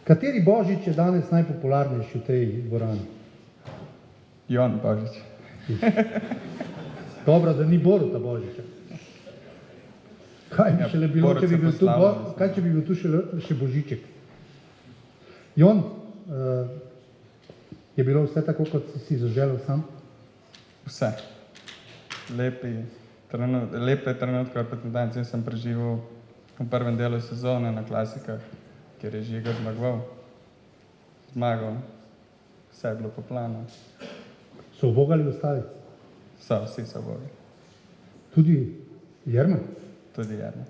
Kateri božič je danes najpopularnejši v tej dvorani? Jon Božič. Dobro, da ni Boruta Božiča. Kaj bi šele bilo, Borut če bi se bil tu, poslavlja, kaj če bi bil tu še Božiček? Jon, je bilo vse tako, kot si zaželel sam? Vse. Lepe trenutke reprezentance sem preživel v prvem delu sezone na klasikah, kjer je Žiga zmagal. Vse je bilo po planu. So ubogali ostali? Vsi so ubogali. Tudi Jerman? Tudi Jerman.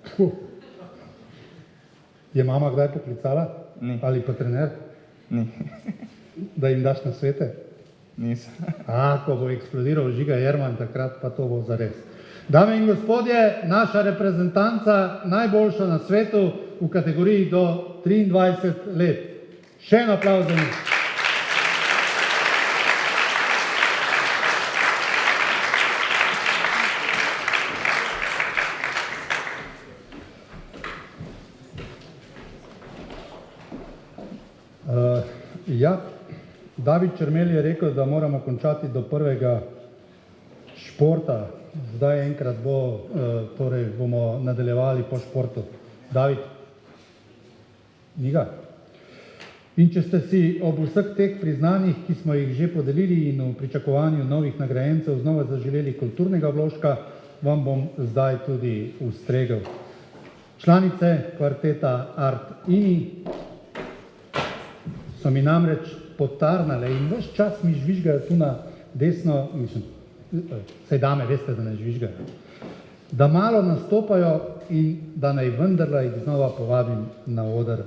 Je mama kdaj poklicala? Ni. Ali pa trener? Ni. Da jim daš nasvete? Nisem. Ko bo eksplodiral Žiga Jerman, takrat pa to bo zares. Dame in gospodje, naša reprezentanca najboljša na svetu v kategoriji do 23 let. Še en aplavz za njih. David Čermelj je rekel, da moramo končati do prvega športa. Zdaj enkrat bomo nadaljevali po športu. David? Ni ga? In če ste si ob vseh teh priznanjih, ki smo jih že podelili in v pričakovanju novih nagrajencev znova zaželeli kulturnega vložka, vam bom zdaj tudi ustregel. Članice kvarteta Art Ini so mi namreč potarnale in ves čas mi žvižgajo tu na desno, saj dame veste, da ne žvižgajo, da malo nastopajo in da naj vendarle jih znova povabim na oder.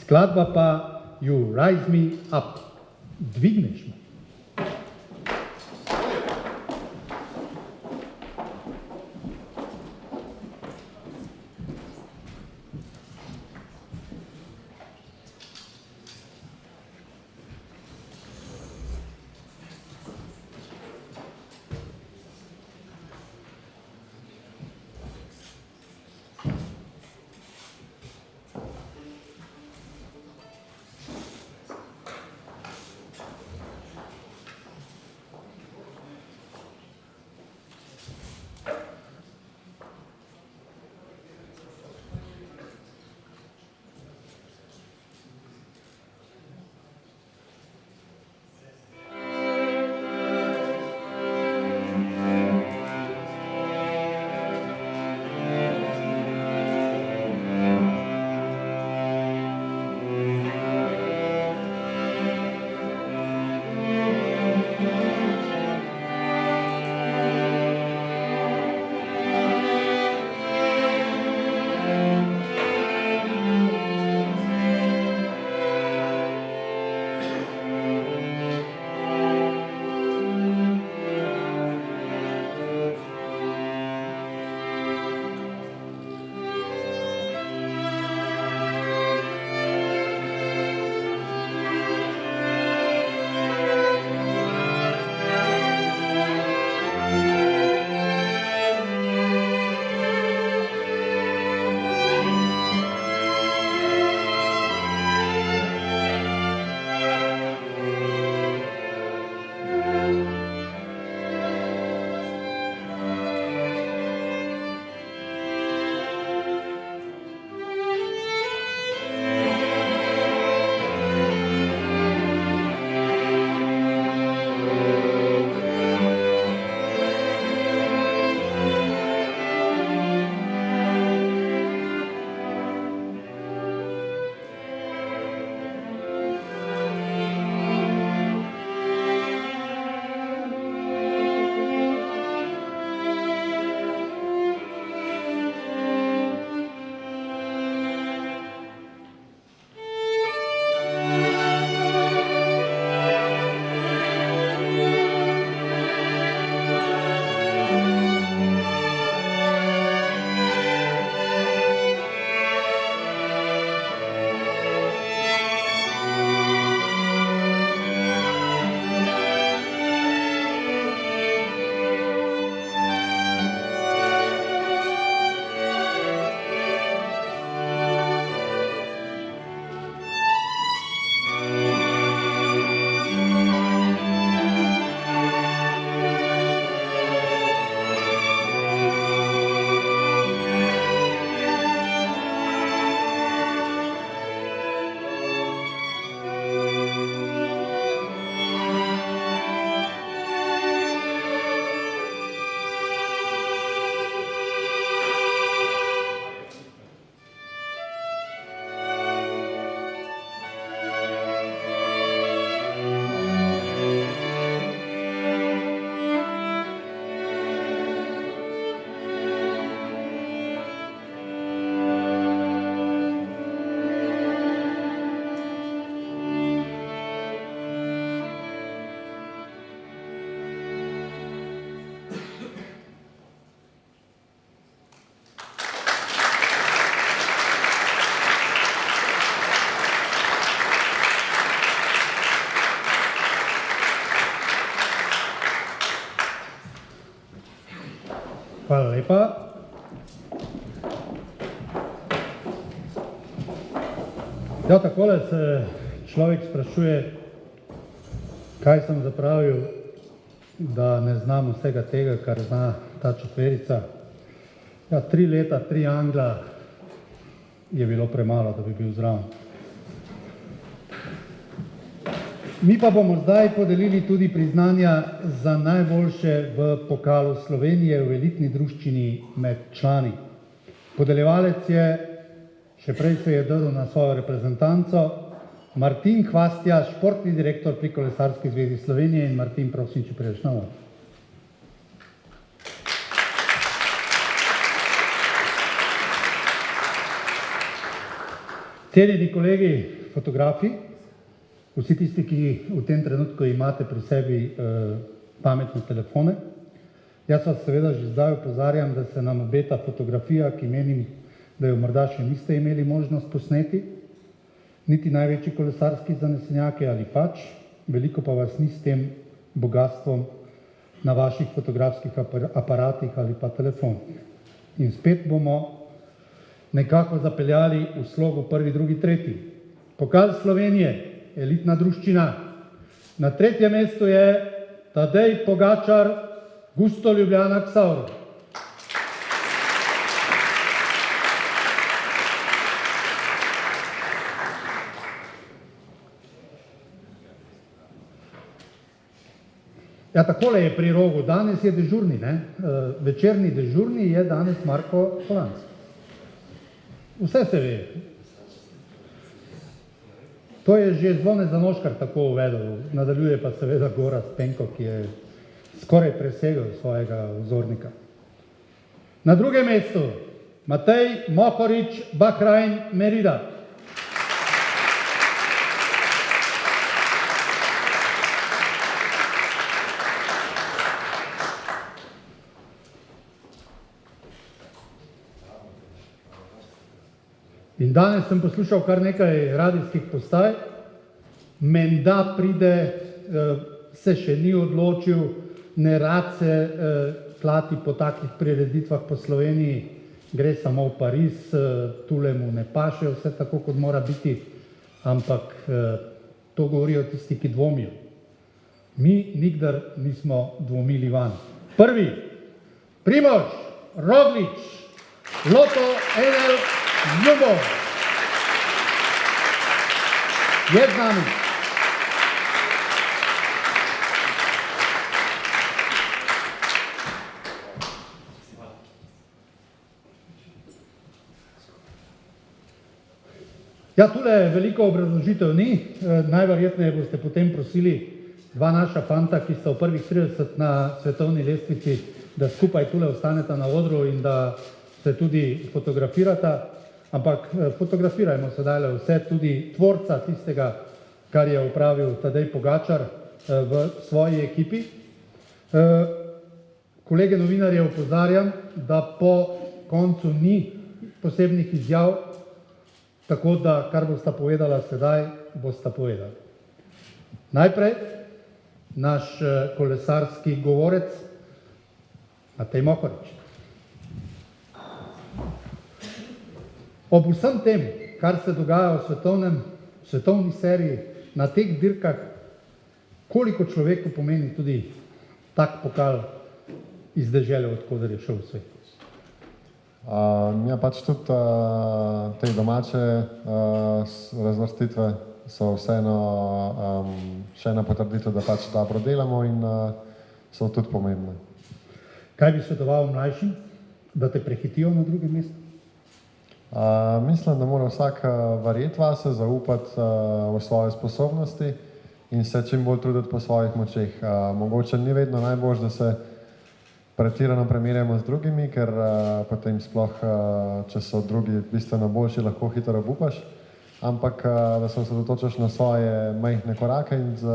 Skladba pa You Rise Me Up, dvigneš me. Hvala lepa. Ja, takole se človek sprašuje, kaj sem zapravil, da ne znam vsega tega, kar zna ta četverica. Ja, 3 leta, 3 angla je bilo premalo, da bi bil zraven. Mi pa bomo zdaj podelili tudi priznanja za najboljše v pokalu Slovenije v elitni druščini med člani. Podeljevalec je, še prej se je drl na svojo reprezentanco, Martin Hvastija, športni direktor pri Kolesarski zvezi Slovenije. In Martin, prosim, če prideš na od. Cenjeni kolegi fotografi, vsi tisti, ki v tem trenutku imate pri sebi pametne telefone, jaz vas seveda že zdaj opozarjam, da se nam obeta fotografija, ki menim, da jo morda še niste imeli možnost posneti, niti največji kolesarski zanesenjaki ali pač, veliko pa vas ni s tem bogastvom na vaših fotografskih aparatih ali pa telefonih. In spet bomo nekako zapeljali v slogu 1., 2., 3. Pokal Slovenije, elitna druščina. Na 3. mestu je Tadej Pogačar, Gusto Ljubljana Ksaur. Ja, takole je pri Rogu. Danes je dežurni, ne? Večerni dežurni je danes Marko Polanc. Vse se ve. To je že Zvone Zanoškar tako uvedel. Nadaljuje pa seveda Gorazd Penko, ki je skoraj presegel svojega vzornika. Na 2. mestu Matej Mohorič, Bahrain Merida. In danes sem poslušal kar nekaj radijskih postaj, menda pride, se še ni odločil, ne rad se plati po takih prireditvah po Sloveniji, gre samo v Pariz, tule mu ne paše vse tako, kot mora biti, ampak to govorijo tisti, ki dvomijo. Mi nikdar nismo dvomili van. Prvi, Primož Roglič, Lotto Enel Ljubov. Je z nami. Ja, tule veliko obrazložitev ni. Najverjetneje boste potem prosili 2 naša fanta, ki sta v prvih 30 na svetovni lestvici, da skupaj tule ostaneta na odru in da se tudi fotografirata. Ampak fotografirajmo sedaj vse, tudi tvorca tistega, kar je opravil Tadej Pogačar v svoji ekipi. Kolege novinarje opozarjam, da po koncu ni posebnih izjav, tako da kar bosta povedala sedaj, bosta povedala. Najprej naš kolesarski govorec Matej Mohorič. Ob vsem tem, kar se dogaja v svetovni seriji, na teh dirkah, koliko človeku pomeni tudi tak pokal iz dežele, odkoder je šel v svet? Ja, pač tudi te domače razvrstitve so vseeno še ena potrditev, da pač dobro delamo in so tudi pomembne. Kaj bi svetoval mlajšim, da te prehitijo na 2. mestu? Mislim, da mora vsak verjeti vase, zaupati v svoje sposobnosti in se čim bolj truditi po svojih močeh. Mogoče ni vedno najboljše, da se pretirano primerjamo z drugimi, ker potem sploh, če so drugi bistveno boljši, lahko hitro obupaš, ampak da se osredotočiš na svoje majhne korake in z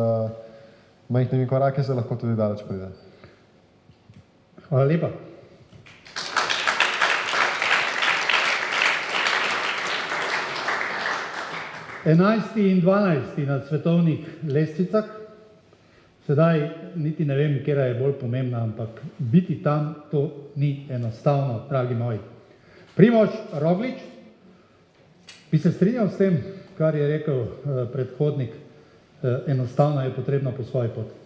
majhnimi koraki se lahko tudi daleč pride. Hvala lepa. Enajsti in 12. na svetovnih lestvicah Sedaj niti ne vem, kera je bolj pomembna, ampak biti tam, to ni enostavno, dragi moji. Primož Roglič, bi se strinjal s tem, kar je rekel predhodnik, enostavno je potrebno po svoji poti.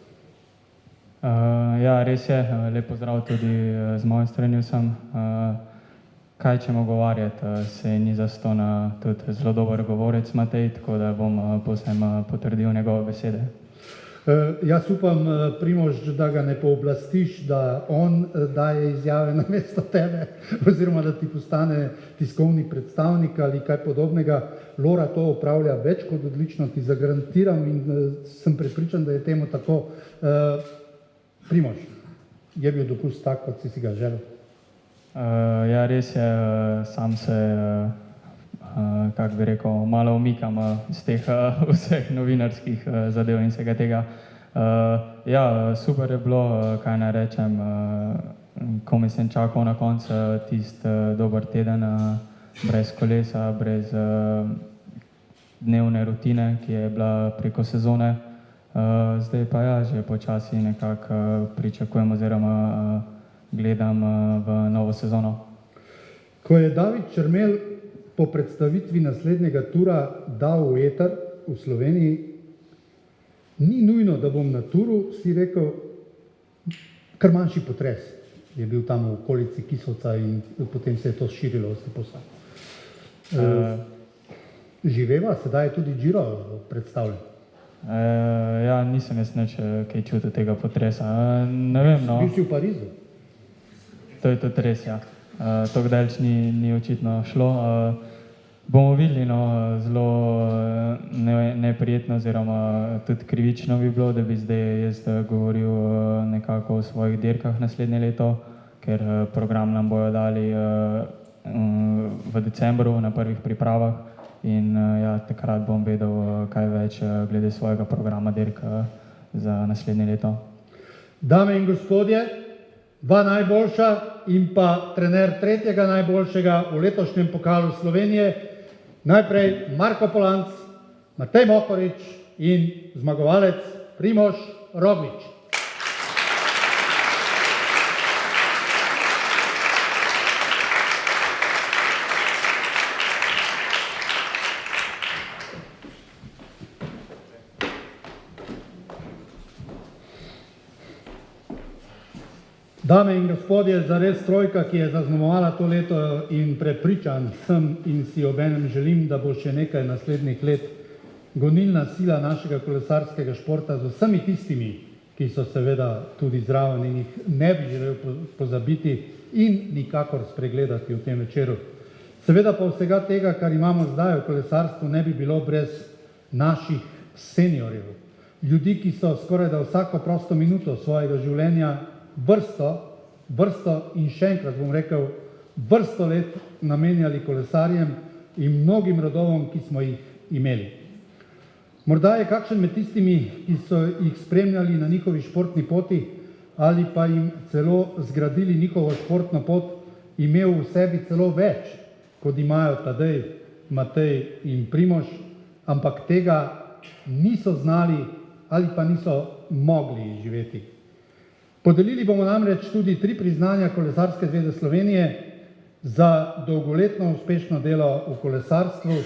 Ja, res je, lep pozdrav tudi z moje strani vsem. Kaj ćemo govarjati, se ni zastonj tudi zelo dober govorec Matej, tako da bom povsem potrdil njegove besede. Jaz upam, Primož, da ga ne pooblastiš, da on daje izjave namesto tebe, oziroma da ti postane tiskovni predstavnik ali kaj podobnega. Lora to opravlja več kot odlično, ti zagarantiram in sem prepričan, da je temu tako. Primož, je bil dopust tak, kot si ga želel? Ja, res je, sam se, kako bi rekel, malo umikam iz teh vseh novinarskih zadev in vsega tega. Ja, super je bilo, kaj naj rečem, komaj sem čakal na koncu tisti dober teden brez kolesa, brez dnevne rutine, ki je bila preko sezone. Zdaj pa ja, že počasi nekako pričakujem oziroma gledam v novo sezono. Ko je David Črmel po predstavitvi naslednjega tura dal v eter v Sloveniji, ni nujno, da bom na turu, si rekel, kar manjši potres je bil tam v okolici Kisovca in potem se je to širilo vse posad. Živeva, sedaj je tudi Giro predstavljen. Ja, nisem jaz nič kaj čutil tega potresa. Ne vem, no. Bil si v Parizu? To je tudi res, ja. Tako daleč ni očitno šlo. Bomo videli, no, zelo neprijetno oziroma tudi krivično bi bilo, da bi zdaj jaz govoril nekako o svojih dirkah naslednje leto, ker program nam bojo dali v decembru na prvih pripravah in ja, takrat bom vedel kaj več glede svojega programa dirk za naslednje leto. Dame in gospodje, dva najboljša in pa trener tretjega najboljšega v letošnjem pokalu Slovenije. Najprej Marko Polanc, Matej Mohorič in zmagovalec Primož Roglič. Dame in gospodje, zares trojka, ki je zaznamovala to leto in prepričan sem in si obenem želim, da bo še nekaj naslednjih let gonilna sila našega kolesarskega športa z vsemi tistimi, ki so seveda tudi zraven in jih ne bi želel pozabiti in nikakor spregledati v tem večeru. Seveda pa vsega tega, kar imamo zdaj v kolesarstvu, ne bi bilo brez naših seniorjev. Ljudi, ki so skoraj da vsako prosto minuto svojega življenja vrsto in še enkrat bom rekel, vrsto let namenjali kolesarjem in mnogim rodovom, ki smo jih imeli. Morda je kakšen med tistimi, ki so jih spremljali na njihovi športni poti ali pa jim celo zgradili njihovo športno pot, imel v sebi celo več, kot imajo Tadej, Matej in Primož, ampak tega niso znali ali pa niso mogli živeti. Podelili bomo namreč tudi 3 priznanja Kolesarske zveze Slovenije za dolgoletno uspešno delo v kolesarstvu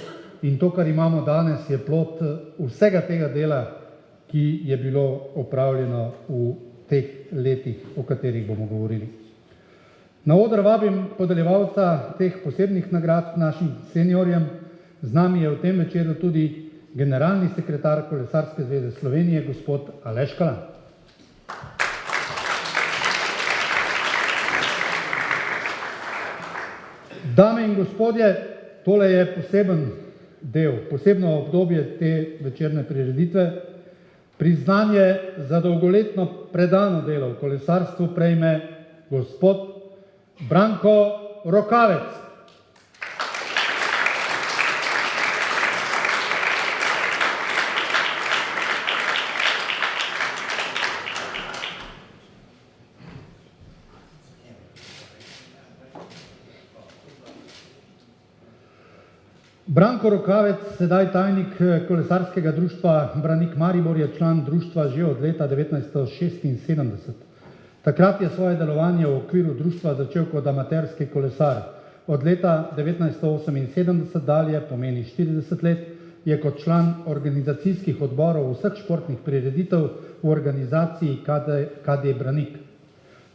in to, kar imamo danes, je plod vsega tega dela, ki je bilo opravljeno v teh letih, o katerih bomo govorili. Na oder vabim podeljevalca teh posebnih nagrad našim seniorjem. Z nami je v tem večeru tudi generalni sekretar Kolesarske zveze Slovenije, gospod Aleš Kalan. Dame in gospodje, tole je poseben del, posebno obdobje te večerne prireditve. Priznanje za dolgoletno predano delo v kolesarstvu prejme gospod Branko Rokavec. Branko Rokavec, sedaj tajnik kolesarskega društva Branik Maribor, je član društva že od leta 1976. Takrat je svoje delovanje v okviru društva začel kot amaterski kolesar. Od leta 1978 dalje, pomeni 40 let, je kot član organizacijskih odborov vseh športnih prireditev v organizaciji KD Branik.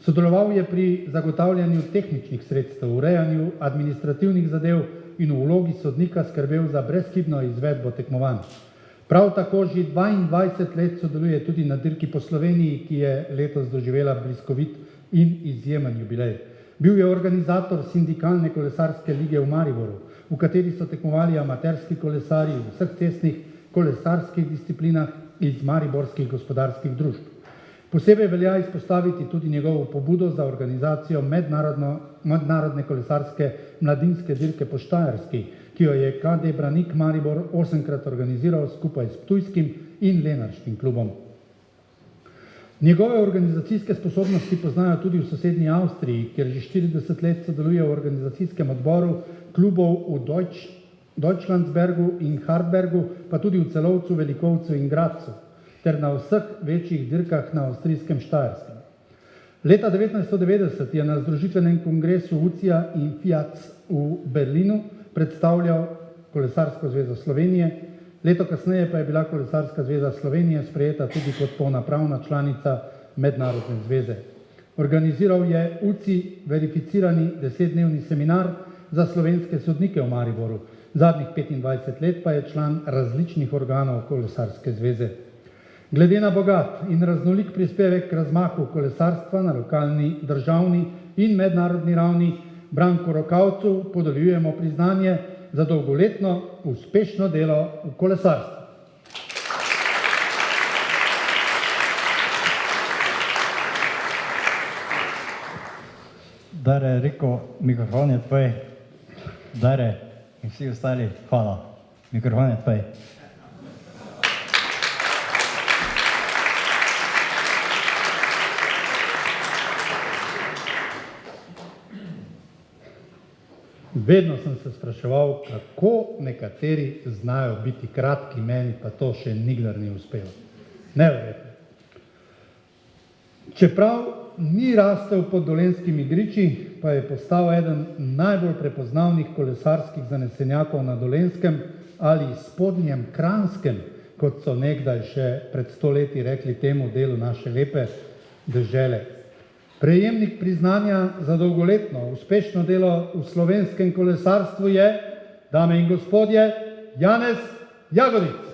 Sodeloval je pri zagotavljanju tehničnih sredstev, urejanju administrativnih zadev in v vlogi sodnika skrbel za brezhibno izvedbo tekmovanj. Prav tako že 22 let sodeluje tudi na dirki po Sloveniji, ki je letos doživela bliskovit in izjemen jubilej. Bil je organizator sindikalne kolesarske lige v Mariboru, v kateri so tekmovali amaterski kolesarji v vseh cestnih kolesarskih disciplinah iz mariborskih gospodarskih družb. Posebej velja izpostaviti tudi njegovo pobudo za organizacijo mednarodne kolesarske mladinske dirke po Štajerski, ki jo je KD Branik Maribor 8-krat organiziral skupaj s ptujskim in lenarškim klubom. Njegove organizacijske sposobnosti poznajo tudi v sosednji Avstriji, kjer že 40 let sodeluje v organizacijskem odboru klubov v Deutschlandsbergu in Hartbergu, pa tudi v Celovcu, Velikovcu in Gradcu, ter na vseh večjih dirkah na avstrijskem Štajerskem. Leta 1990 je na združitvenem kongresu UCI-ja in FIAC v Berlinu predstavljal Kolesarsko zvezo Slovenije, leto kasneje pa je bila Kolesarska zveza Slovenije sprejeta tudi kot polnopravna članica mednarodne zveze. Organiziral je UCI verificirani 10-dnevni seminar za slovenske sodnike v Mariboru. Zadnjih 25 let pa je član različnih organov Kolesarske zveze. Glede na bogat in raznolik prispevek k razmahu kolesarstva na lokalni, državni in mednarodni ravni, Branku Rokavcu podeljujemo priznanje za dolgoletno uspešno delo v kolesarstvu. Dare, Riko, mikrofon je tvoj. Dare in vsi ostali, hvala. Mikrofon je tvoj. Vedno sem se spraševal, kako nekateri znajo biti kratki, meni pa to še nikdar ni uspelo. Neverjetno. Čeprav ni rastel pod Dolenjskimi griči, pa je postal eden najbolj prepoznavnih kolesarskih zanesenjakov na Dolenjskem ali spodnjem Kranjskem, kot so nekdaj še pred 100 leti rekli temu delu naše lepe dežele. Prejemnik priznanja za dolgoletno uspešno delo v slovenskem kolesarstvu je, dame in gospodje, Janez Jagodic.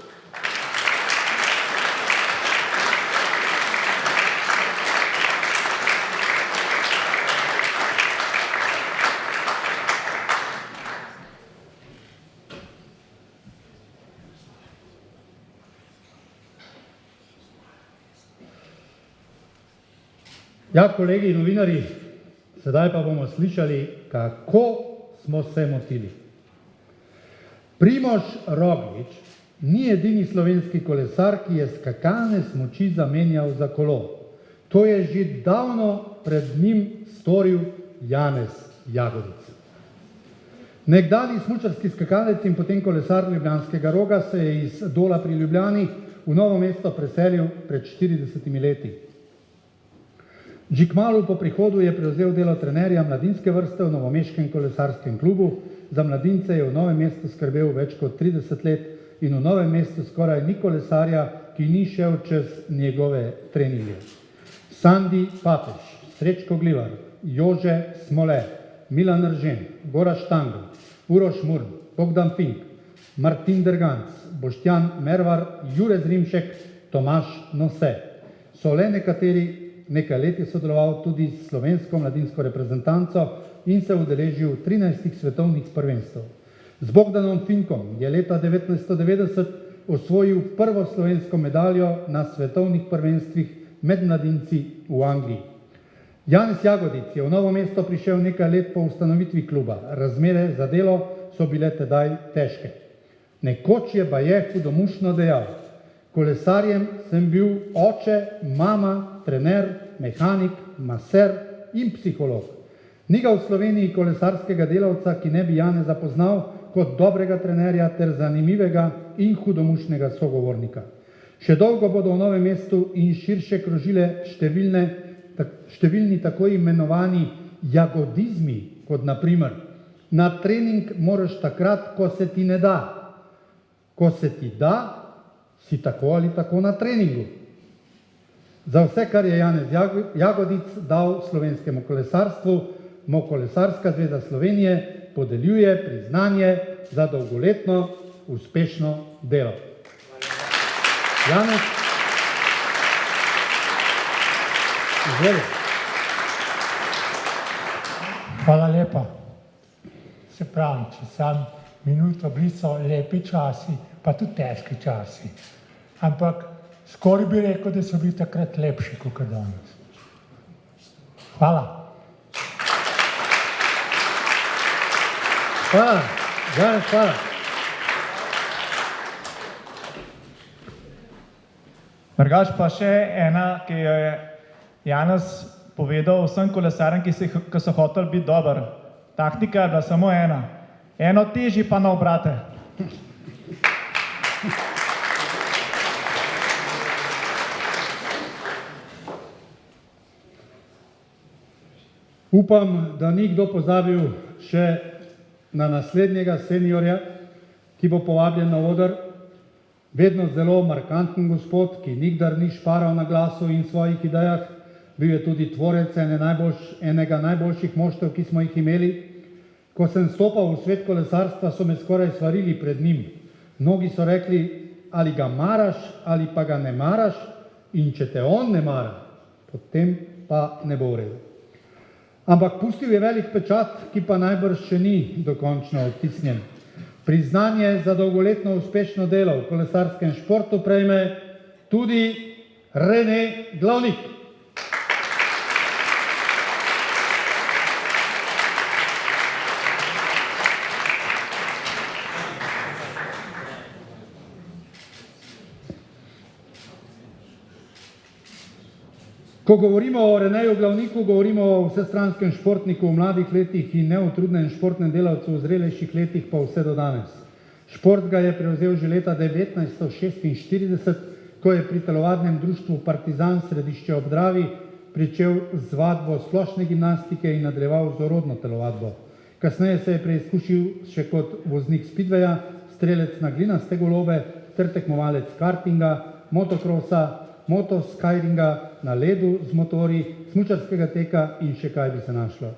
Ja, kolegi novinarji, sedaj pa bomo slišali, kako smo se motili. Primož Roglič ni edini slovenski kolesar, ki je skakalne smuči zamenjal za kolo. To je že davno pred njim storil Janez Jagodic. Nekdanji smučarski skakalec in potem kolesar Ljubljanskega Roga se je iz Dola pri Ljubljani v Novo mesto preselil pred 40 leti. Že kmalu po prihodu je prevzel delo trenerja mladinske vrste v novomeškem kolesarskem klubu. Za mladince je v Novem mestu skrbel več kot 30 let in v Novem mestu skoraj ni kolesarja, ki ni šel čez njegove treninge. Sandi Papež, Srečko Glivar, Jože Smole, Milan Eržen, Gorazd Štangl, Uroš Murn, Bogdan Fink, Martin Derganc, Boštjan Mervar, Jure Zrimšek, Tomaž Nose. So le nekateri. Nekaj let je sodeloval tudi s slovensko mladinsko reprezentanco in se udeležil 13 svetovnih prvenstev. Z Bogdanom Finkom je leta 1990 osvojil prvo slovensko medaljo na svetovnih prvenstvih med mladinci v Angliji. Janez Jagodic je v Novo mesto prišel nekaj let po ustanovitvi kluba. Razmere za delo so bile tedaj težke. Nekoč je baje hudomušno dejal: kolesarjem sem bil oče, mama, trener, mehanik, maser in psiholog. Ni ga v Sloveniji kolesarskega delavca, ki ne bi Janeza poznal, kot dobrega trenerja ter zanimivega in hudomušnega sogovornika. Še dolgo bodo v Novem mestu in širše krožile številni tako imenovani jagodizmi, kot naprimer: na trening moraš takrat, ko se ti ne da. Ko se ti da, si tako ali tako na treningu. Za vse, kar je Janez Jagodic dal slovenskemu kolesarstvu, mu Kolesarska zveza Slovenije podeljuje priznanje za dolgoletno uspešno delo. Janez, izvoli. Hvala lepa. Se pravi, če sam minuto bili so lepi časi, pa tudi težki časi. Ampak skoraj bi rekel, da so bili takrat lepši kot danes. Hvala. Hvala, Janez, hvala. Drugač pa še ena, ki jo je Janez povedal vsem kolesarjem, ki so hoteli biti dober. Taktika je bila samo ena. Eno težji pa na obrate. Upam, da ni kdo pozabil še na naslednjega seniorja, ki bo povabljen na oder. Vedno zelo markanten gospod, ki nikdar ni šparal na glasu in svojih idejah. Bil je tudi tvorec enega najboljših moštev, ki smo jih imeli. Ko sem stopal v svet kolesarstva, so me skoraj svarili pred njim. Mnogi so rekli, ali ga maraš ali pa ga ne maraš, in če te on ne mara, potem pa ne bo v redu. Ampak pustil je velik pečat, ki pa najbrž še ni dokončno odtisnjen. Priznanje za dolgoletno uspešno delo v kolesarskem športu prejme tudi Rene Glavnik. Ko govorimo o Reneju Glavniku, govorimo o vsestranskem športniku v mladih letih in neutrudnem športnem delavcu v zrelejših letih pa vse do danes. Šport ga je prevzel že leta 1946, ko je pri telovadnem društvu Partizan Središče ob Dravi pričel z vadbo splošne gimnastike in nadaljeval z orodno telovadbo. Kasneje se je preizkušil še kot voznik speedwaya, strelec na glinaste golobe ter tekmovalec kartinga, motokrosa, motoskyringa na ledu z motorji, smučarskega teka in še kaj bi se našlo.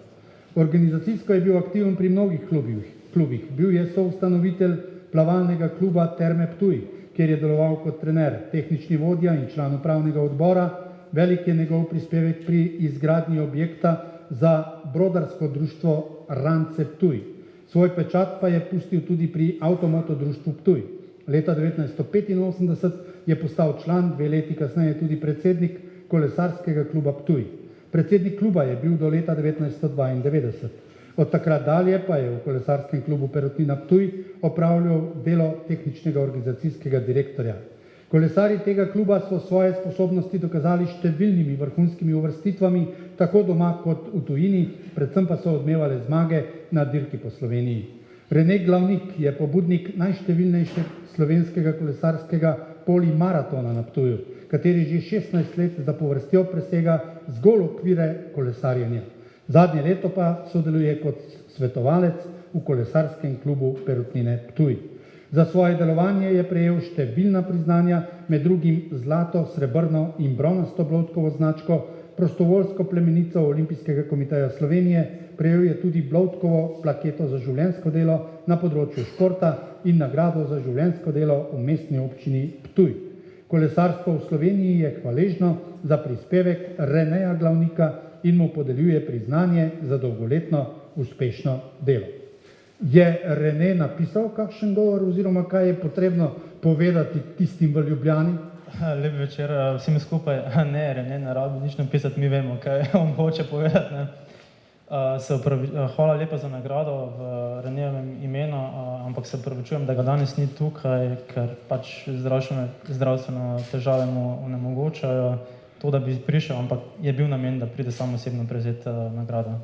Organizacijsko je bil aktiven pri mnogih klubih. Bil je soustanovitelj plavalnega kluba Terme Ptuj, kjer je deloval kot trener, tehnični vodja in član upravnega odbora. Velik je njegov prispevek pri izgradnji objekta za brodarsko društvo Rance Ptuj. Svoj pečat pa je pustil tudi pri Avtomoto društvu Ptuj. Leta 1985 je postal član, 2 leti kasneje tudi predsednik kolesarskega kluba Ptuj. Predsednik kluba je bil do leta 1992. Od takrat dalje pa je v kolesarskem klubu Perutnina Ptuj opravljal delo tehničnega organizacijskega direktorja. Kolesarji tega kluba so svoje sposobnosti dokazali številnimi vrhunskimi uvrstitvami, tako doma kot v tujini, predvsem pa so odmevale zmage na dirki po Sloveniji. Rene Glavnik je pobudnik najštevilnejšega slovenskega kolesarskega polimaratona na Ptuju, kateri že 16 let zapovrstjo presega zgolj okvire kolesarjenja. Zadnje leto pa sodeluje kot svetovalec v kolesarskem klubu Perutnine Ptuj. Za svoje delovanje je prejel številna priznanja, med drugim zlato, srebrno in bronasto Bloudkovo značko, prostovoljsko plemenico Olimpijskega komiteja Slovenije, prejel je tudi Bloudkovo plaketo za življenjsko delo na področju športa in nagrado za življenjsko delo v mestni občini Ptuj. Kolesarstvo v Sloveniji je hvaležno za prispevek Reneja Glavnika in mu podeljuje priznanje za dolgoletno uspešno delo. Je Rene napisal kakšen govor oziroma kaj je potrebno povedati tistim v Ljubljani? Lep večer vsem skupaj. Ne, Rene ne rabi nič napisati, mi vemo, kaj on hoče povedati. Hvala lepa za nagrado v Renejevem imenu, ampak se opravičujem, da ga danes ni tukaj, ker pač zdravstveno težave mu onemogočajo to, da bi prišel, ampak je bil namen, da pride sam osebno prevzeti nagrado.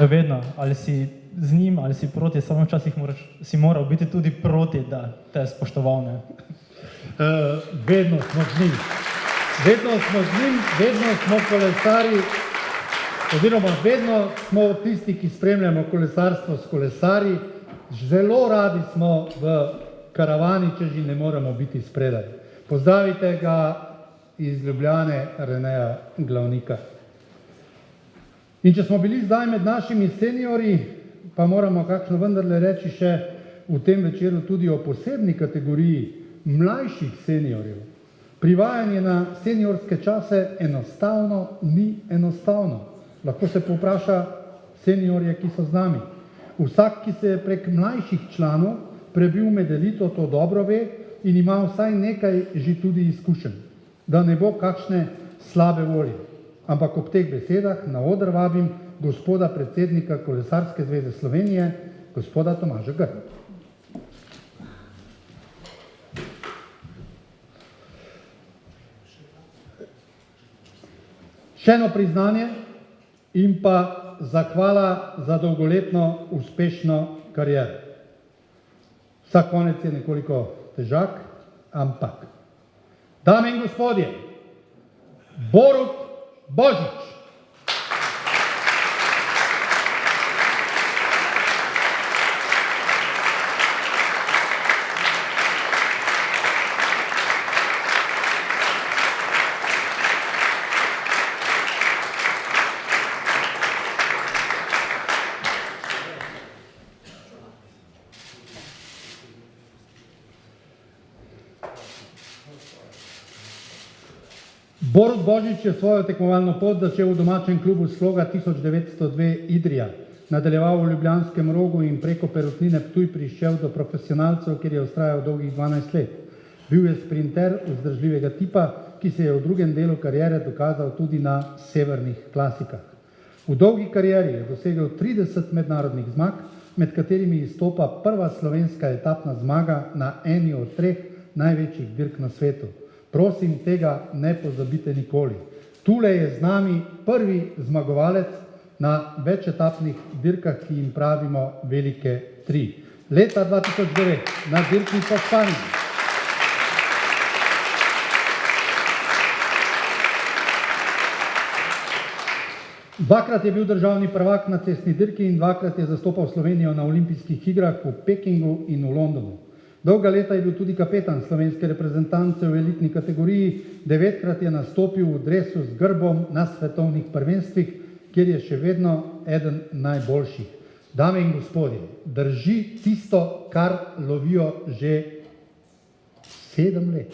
Vedno, ali si z njim, ali si proti, samo včasih si moral biti tudi proti, da te je spoštoval. Ne? Vedno smo z njim. Vedno smo kolesari, oziroma vedno smo tisti, ki spremljamo kolesarstvo s kolesarji. Zelo radi smo v karavani, če že ne moremo biti spredaj. Pozdravite ga iz Ljubljane, Reneja Glavnika. In če smo bili zdaj med našimi seniorji, pa moramo kakšno vendarle reči še v tem večeru tudi o posebni kategoriji mlajših seniorjev. Privajanje na seniorske čase enostavno ni enostavno. Lahko se povpraša seniorje, ki so z nami. Vsak, ki se je prek mlajših članov prebil med elito, to dobro ve in ima vsaj nekaj že tudi izkušenj, da ne bo kakšne slabe volje. Ampak ob teh besedah na oder vabim gospoda predsednika Kolesarske zveze Slovenije, gospoda Tomaža Grma. Še eno priznanje in pa zahvala za dolgoletno uspešno kariero. Vsak konec je nekoliko težak, ampak. Dame in gospodje, Borut Božič. Borut Božič je svojo tekmovalno pot začel v domačem klubu Sloga 1902 Idrija, nadaljeval v Ljubljanskem Rogu in preko Perutnine Ptuj prišel do profesionalcev, kjer je vztrajal dolgih 12 let. Bil je sprinter vzdržljivega tipa, ki se je v drugem delu kariere dokazal tudi na severnih klasikah. V dolgi karieri je dosegel 30 mednarodnih zmag, med katerimi izstopa prva slovenska etapna zmaga na eni od 3 največjih dirk na svetu. Prosim, tega ne pozabite nikoli. Tule je z nami prvi zmagovalec na večetapnih dirkah, ki jim pravimo Velike 3. Leta 2009 na dirki po Španiji. Dvakrat je bil državni prvak na cestni dirki in dvakrat je zastopal Slovenijo na olimpijskih igrah v Pekingu in v Londonu. Dolga leta je bil tudi kapetan slovenske reprezentance v elitni kategoriji, 9krat je nastopil v dresu z grbom na svetovnih prvenstvih, kjer je še vedno eden najboljših. Dame in gospodje, drži tisto, kar lovijo že 7 let.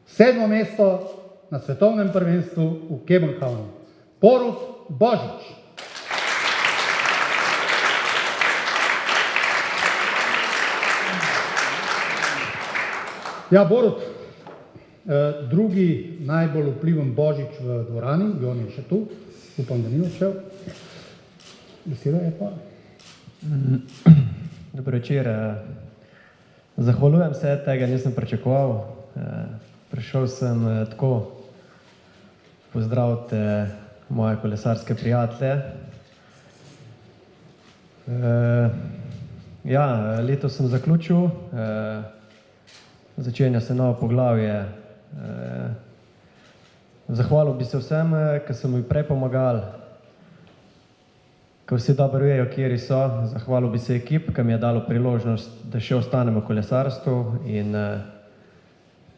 7. mesto na svetovnem prvenstvu v Kopenhavnu. Borut Božič. Ja, Borut, drugi najbolj vpliven Božič v dvorani, Jon je še tu, upam, da ni odšel. Beseda je pa. Dobro večer. Zahvaljujem se, tega nisem pričakoval. Prišel sem tako pozdraviti moje kolesarske prijatelje. Ja, letos sem zaključil. Začenja se novo poglavje. Zahvalil bi se vsem, ki so mi prej pomagali, ki vsi dobro vejo, kjeri so. Zahvalil bi se ekip, ki mi je dalo priložnost, da še ostanem v kolesarstvu in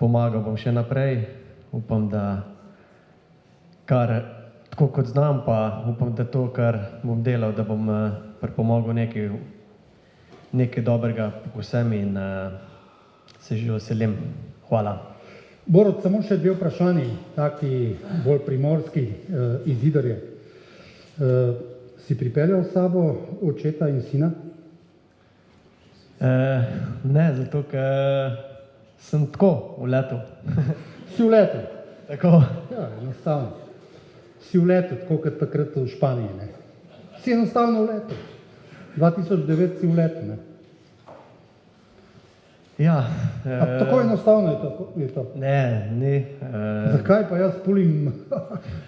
pomagal bom še naprej. Upam, da kar tako kot znam, pa upam, da to, kar bom delal, da bom pripomogel nekaj dobrega vsem in se že veselim. Hvala. Borut, samo še 2 vprašanji, taki bolj primorski iz Idrije. Si pripeljal s sabo očeta in sina? Ne, zato ker sem tako v letu. Si v letu? Tako. Ja, enostavno. Si v letu, tako kot takrat v Španiji, ne? Si enostavno v letu. 2009 si v letu, ne? Ja, Tako enostavno je to. Ne, ni. Zakaj pa jaz pulim,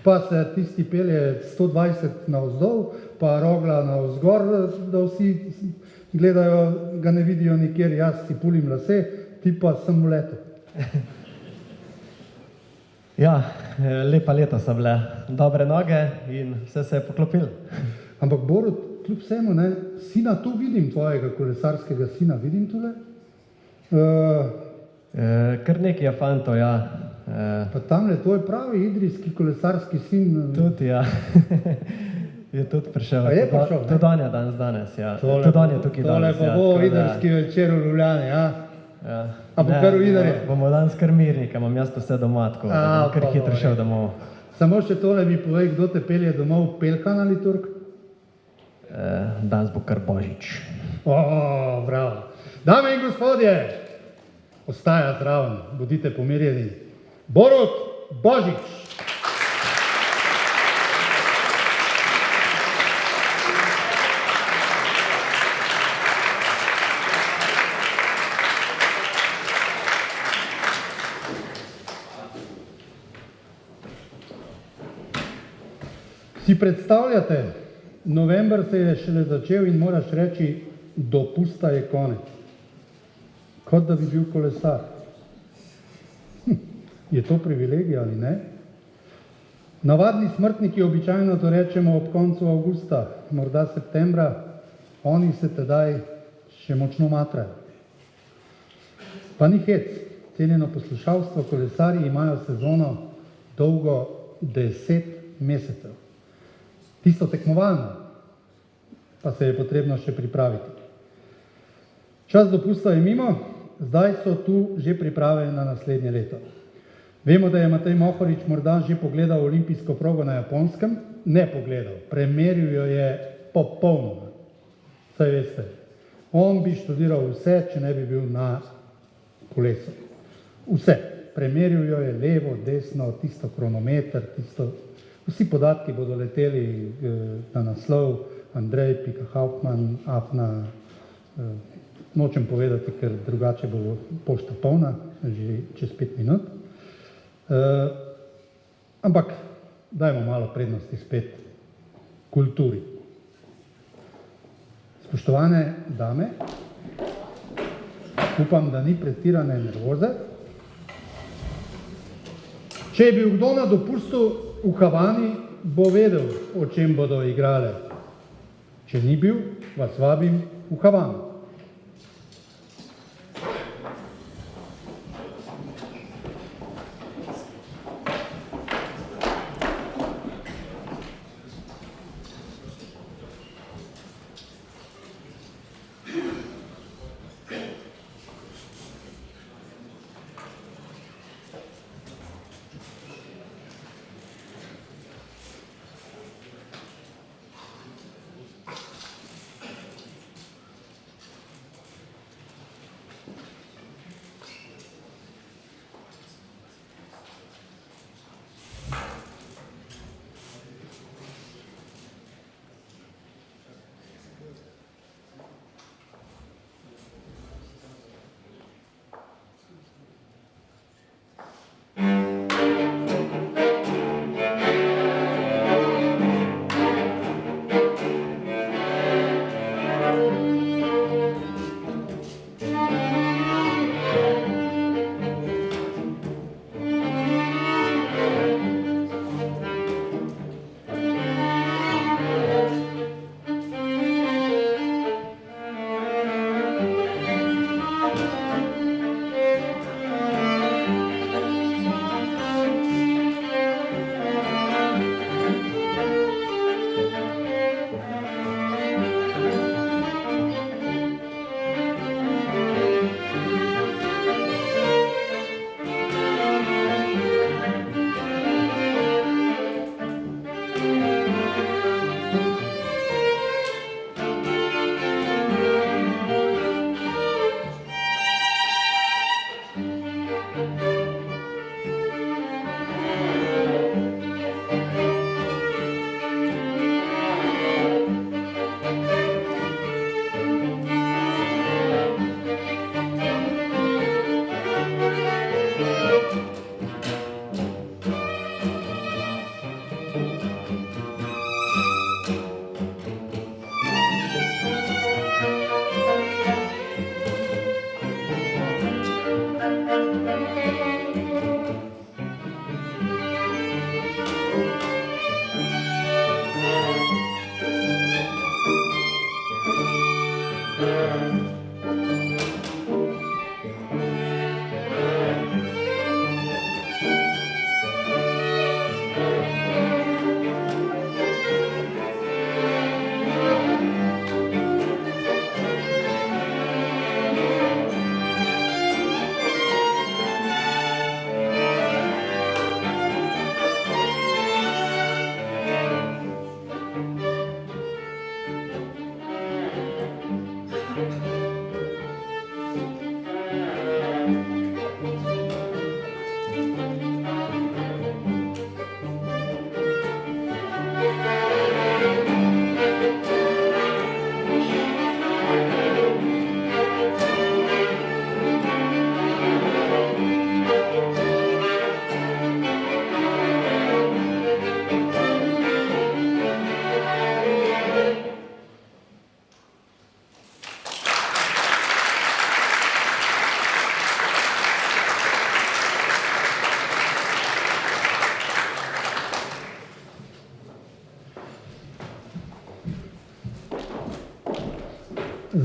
pa se tisti pelje 120 navzdol, pa rogla navzgor, da vsi gledajo, ga ne vidijo nikjer, jaz si pulim lase, ti pa sem v letu. Ja, lepa leta so bile, dobre noge in vse se je poklopilo. Ampak Borut, kljub vsemu, ne, sina tu vidim, tvojega kolesarskega sina, vidim tule. Kar nekaj je fantov, ja. Pa tamle tvoj pravi idrijski kolesarski sin. Tudi, ja. Je tudi prišel. A je prišel, ne? Tudi on je danes, ja. Tudi on je tukaj tole danes, pa ja. bo tako da- idrijski večer v Ljubljani, ja? Ja. A bo Ne, kar v Idriji? Bomo danes kar mirni, ker imam jaz vse doma, tako da bom kar pa hitro dobro. šel domov. Samo še tole mi povej, kdo te pelje domov, Pelkan ali Turk? Danes bo kar Božič. Bravo. Dame in gospodje, ostaja zraven, bodite pomirjeni. Borut Božič. Si predstavljate, november se je šele začel in moraš reči, dopusta je konec. Kot da bi bil kolesar. Je to privilegij ali ne? Navadni smrtniki običajno to rečemo ob koncu avgusta, morda septembra, oni se tedaj še močno matrajo. Pa ni hec, cenjeno poslušalstvo, kolesarji imajo sezono dolgo 10 mesecev. Tisto tekmovalno, pa se je potrebno še pripraviti. Čas dopusta je mimo, zdaj so tu že priprave na naslednje leto. Vemo, da je Matej Mohorič morda že pogledal olimpijsko progo na Japonskem, ne pogledal, premeril jo je popolnoma. Saj veste, on bi študiral vse, če ne bi bil na kolesu. Vse. Premeril jo je levo, desno, tisto kronometer, vsi podatki bodo leteli na naslov Andrej Pika Hauptmann, Afna, nočem povedati, ker drugače bo pošta polna, že čez 5 minut. Ampak dajmo malo prednosti spet kulturi. Spoštovane dame, upam, da ni pretirane nervoze. Če je bil kdo na dopustu v Havani, bo vedel, o čem bodo igrale. Če ni bil, vas vabim v Havano.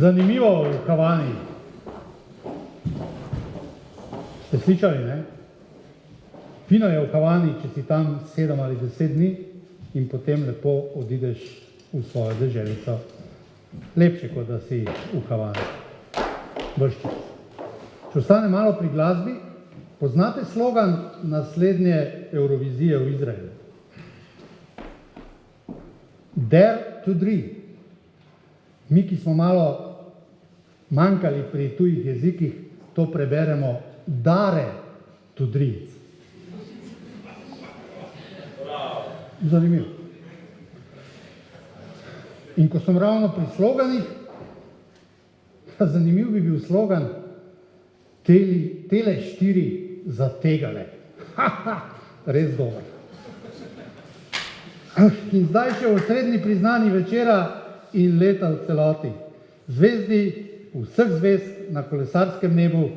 Zanimivo v Havani. Ste slišali, ne? Fino je v Havani, če si tam 7 ali 10 dni in potem lepo odideš v svojo deželico. Lepše, kot da si v Havani. Brščic. Če ostane malo pri glasbi, poznate slogan naslednje Eurovizije v Izraelu? Dare to dream. Mi, ki smo malo manjkali pri tujih jezikih, to preberemo dare to dream. Zanimivo. In ko sem ravno pri sloganih, zanimiv bi bil slogan Tele 4 zategale. Res dober. In zdaj še v osrednji priznanji večera in leta v celoti. Zvezdi vseh zvezd na kolesarskem nebu,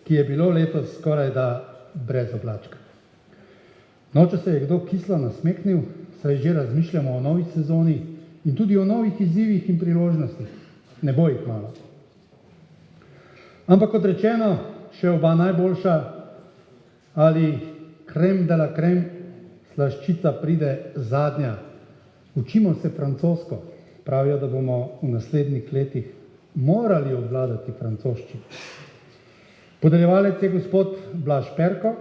ki je bilo letos skoraj da brez oblačka. No, če se je kdo kislo nasmehnil, saj že razmišljamo o novi sezoni in tudi o novih izzivih in priložnostih. Ne bo jih malo. Ampak kot rečeno, še oba najboljša ali krem de la krem, slaščica pride zadnja. Učimo se francosko. Pravijo, da bomo v naslednjih letih morali obvladati francoščino. Podeljevalec je gospod Blaž Perko.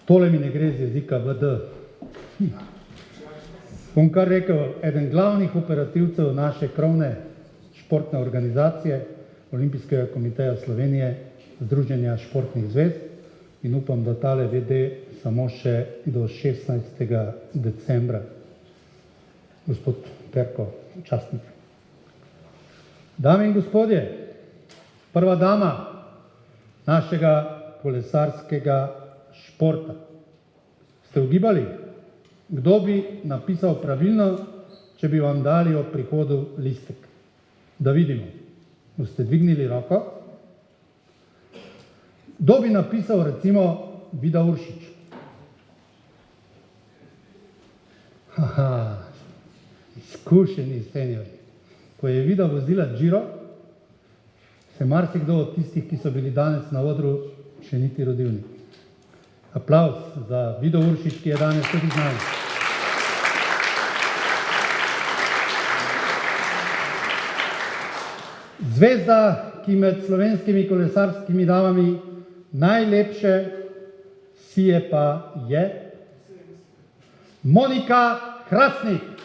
Tole mi ne gre z jezika VD. Bom kar rekel, eden glavnih operativcev naše krovne športne organizacije, Olimpijskega komiteja Slovenije, Združenja športnih zvezd in upam, da tale VD samo še do 16. decembra. Gospod Perko, častnik. Dame in gospodje, prva dama našega kolesarskega športa. Ste ugibali, kdo bi napisal pravilno, če bi vam dali ob prihodu listek? Da vidimo. Boste dvignili roko? Kdo bi napisal recimo Vida Uršič? Haha. Izkušeni seniorji. Ko je Vida vozila Giro, se marsikdo od tistih, ki so bili danes na odru, še niti rodil ni. Aplavz za Vido Uršič, ki je danes tudi z nami. Zvezda, ki med slovenskimi kolesarskimi damami najlepše sije pa je Monika Hrastnik.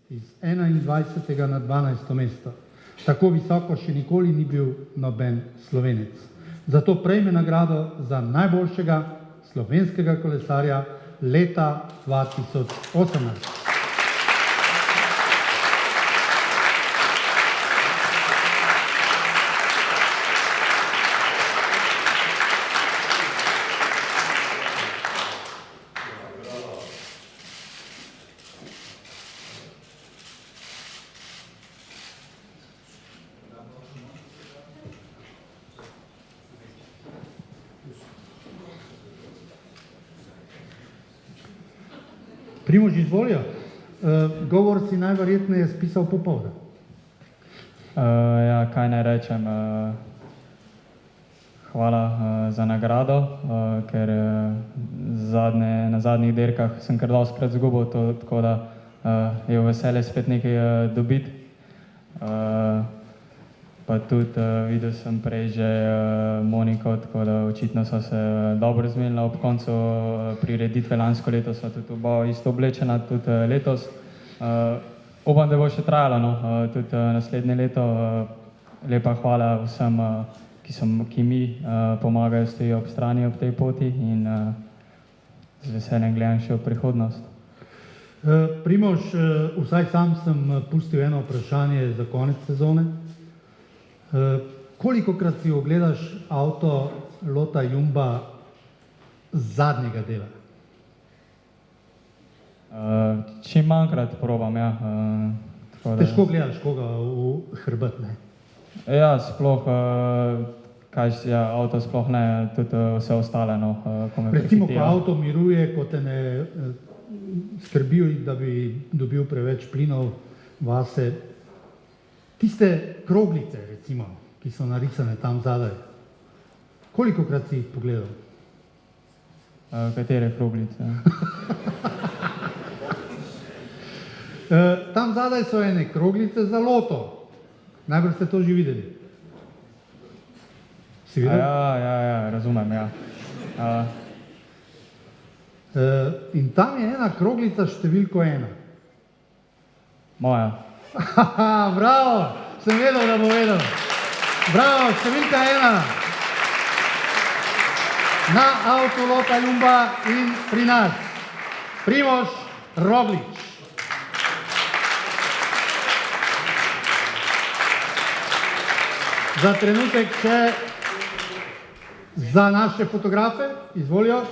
iz 21. na 12. mesto. Tako visoko še nikoli ni bil noben Slovenec. Zato prejme nagrado za najboljšega slovenskega kolesarja leta 2018. Primož, izvolijo. Govor si najverjetneje spisal popoldne. Ja, kaj naj rečem. Hvala za nagrado, ker na zadnjih dirkah sem kar dostikrat izgubil, tako da je veselje spet nekaj dobiti. Pa tudi videl sem prej že Moniko, tako da očitno so se dobro zmenila ob koncu prireditve. Lansko leto sva tudi oba isto oblečena, tudi letos. Upam, da bo še trajalo, no, tudi naslednje leto. Lepa hvala vsem, ki mi pomagajo, stojijo ob strani ob tej poti in z veseljem gledam še v prihodnost. Primož, vsaj sam sem pustil eno vprašanje za konec sezone. Kolikokrat si ogledaš avto Lota Jumba z zadnjega dela? Čim manjkrat probam, ja. Težko gledaš koga v hrbet, ne? Ja, sploh, avto sploh ne, tudi vse ostale, no, ko me Recimo, ko prehitijo. avto miruje, ko te ne skrbijo, da bi dobil preveč plinov vase. Tiste kroglice, recimo, ki so narisane tam zadaj, kolikokrat si jih pogledal? Katere kroglice? Tam zadaj so ene kroglice za Loto. Najbrž ste to že videli. Si videl? Ja, razumem, ja. In tam je ena kroglica številko 1. Moja. Bravo, sem vedel, da bo vedel. Bravo, številka 1. Na avtu Lota Jumba in pri nas. Primož Roglič. Za trenutek še za naše fotografe, izvolijo.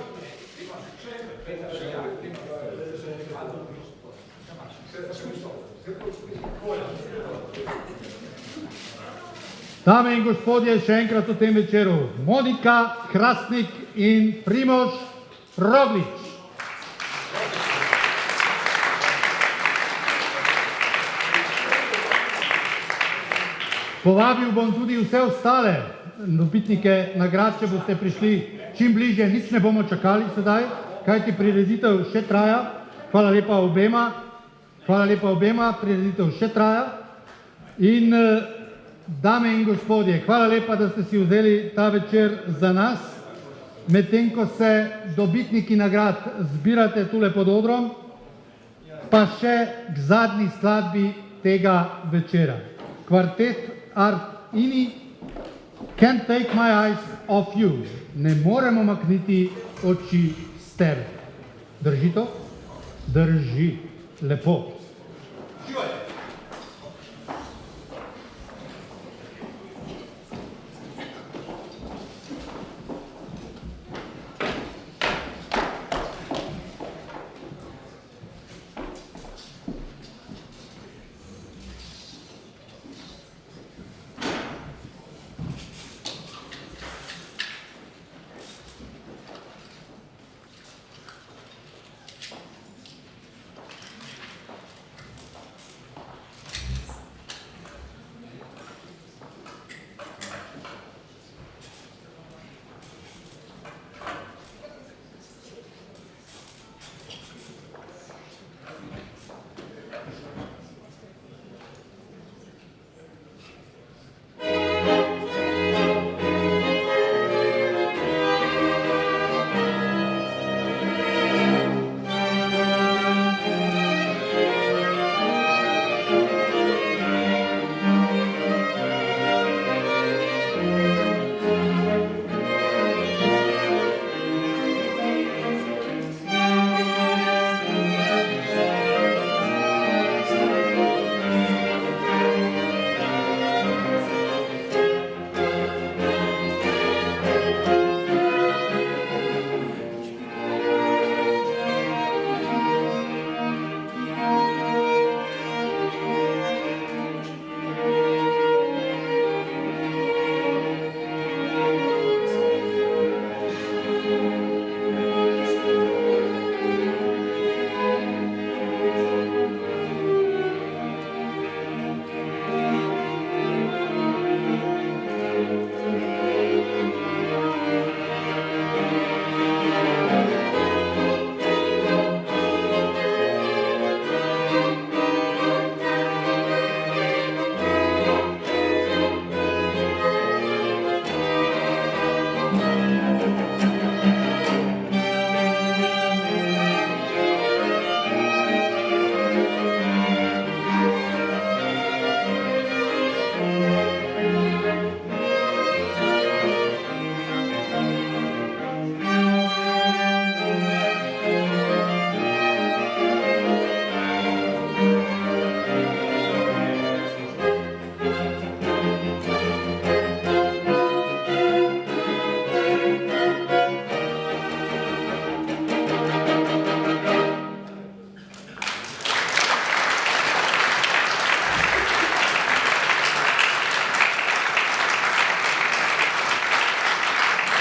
Dame in gospodje, še enkrat v tem večeru, Monika Hrastnik in Primož Roglič. Povabil bom tudi vse ostale dobitnike nagrad, če boste prišli čim bližje, nič ne bomo čakali sedaj, kajti prireditev še traja. Hvala lepa obema, prireditev še traja. In dame in gospodje, hvala lepa, da ste si vzeli ta večer za nas, medtem ko se dobitniki nagrad zbirate tule pod odrom, pa še k zadnji skladbi tega večera. Kvartet Art Ini, Can't Take My Eyes Off You. Ne moremo makniti oči s tebe. Drži to? Drži. Lepo.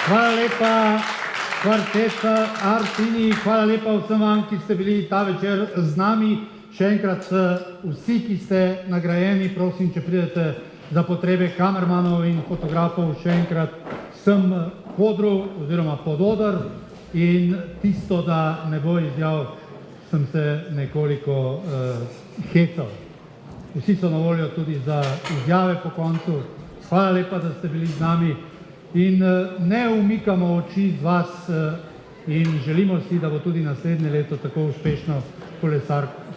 Hvala lepa, kvarteta Artini, hvala lepa vsem vam, ki ste bili ta večer z nami. Še enkrat vsi, ki ste nagrajeni, prosim, če pridete za potrebe kamermanov in fotografov, še enkrat sem podru oziroma pododar in tisto, da ne bo izjav, sem se nekoliko hecal. Vsi so na voljo tudi za izjave po koncu. Hvala lepa, da ste bili z nami in ne umikamo oči z vas in želimo si, da bo tudi naslednje leto tako uspešno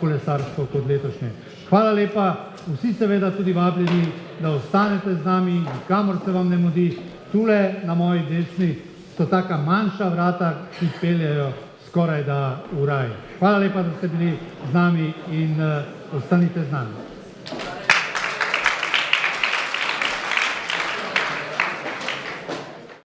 kolesarstvo kot letošnje. Hvala lepa, vsi seveda tudi vabljeni, da ostanete z nami, kamor se vam ne mudi. Tule na moji desni so taka manjša vrata, ki peljejo skoraj da v raj. Hvala lepa, da ste bili z nami in ostanite z nami.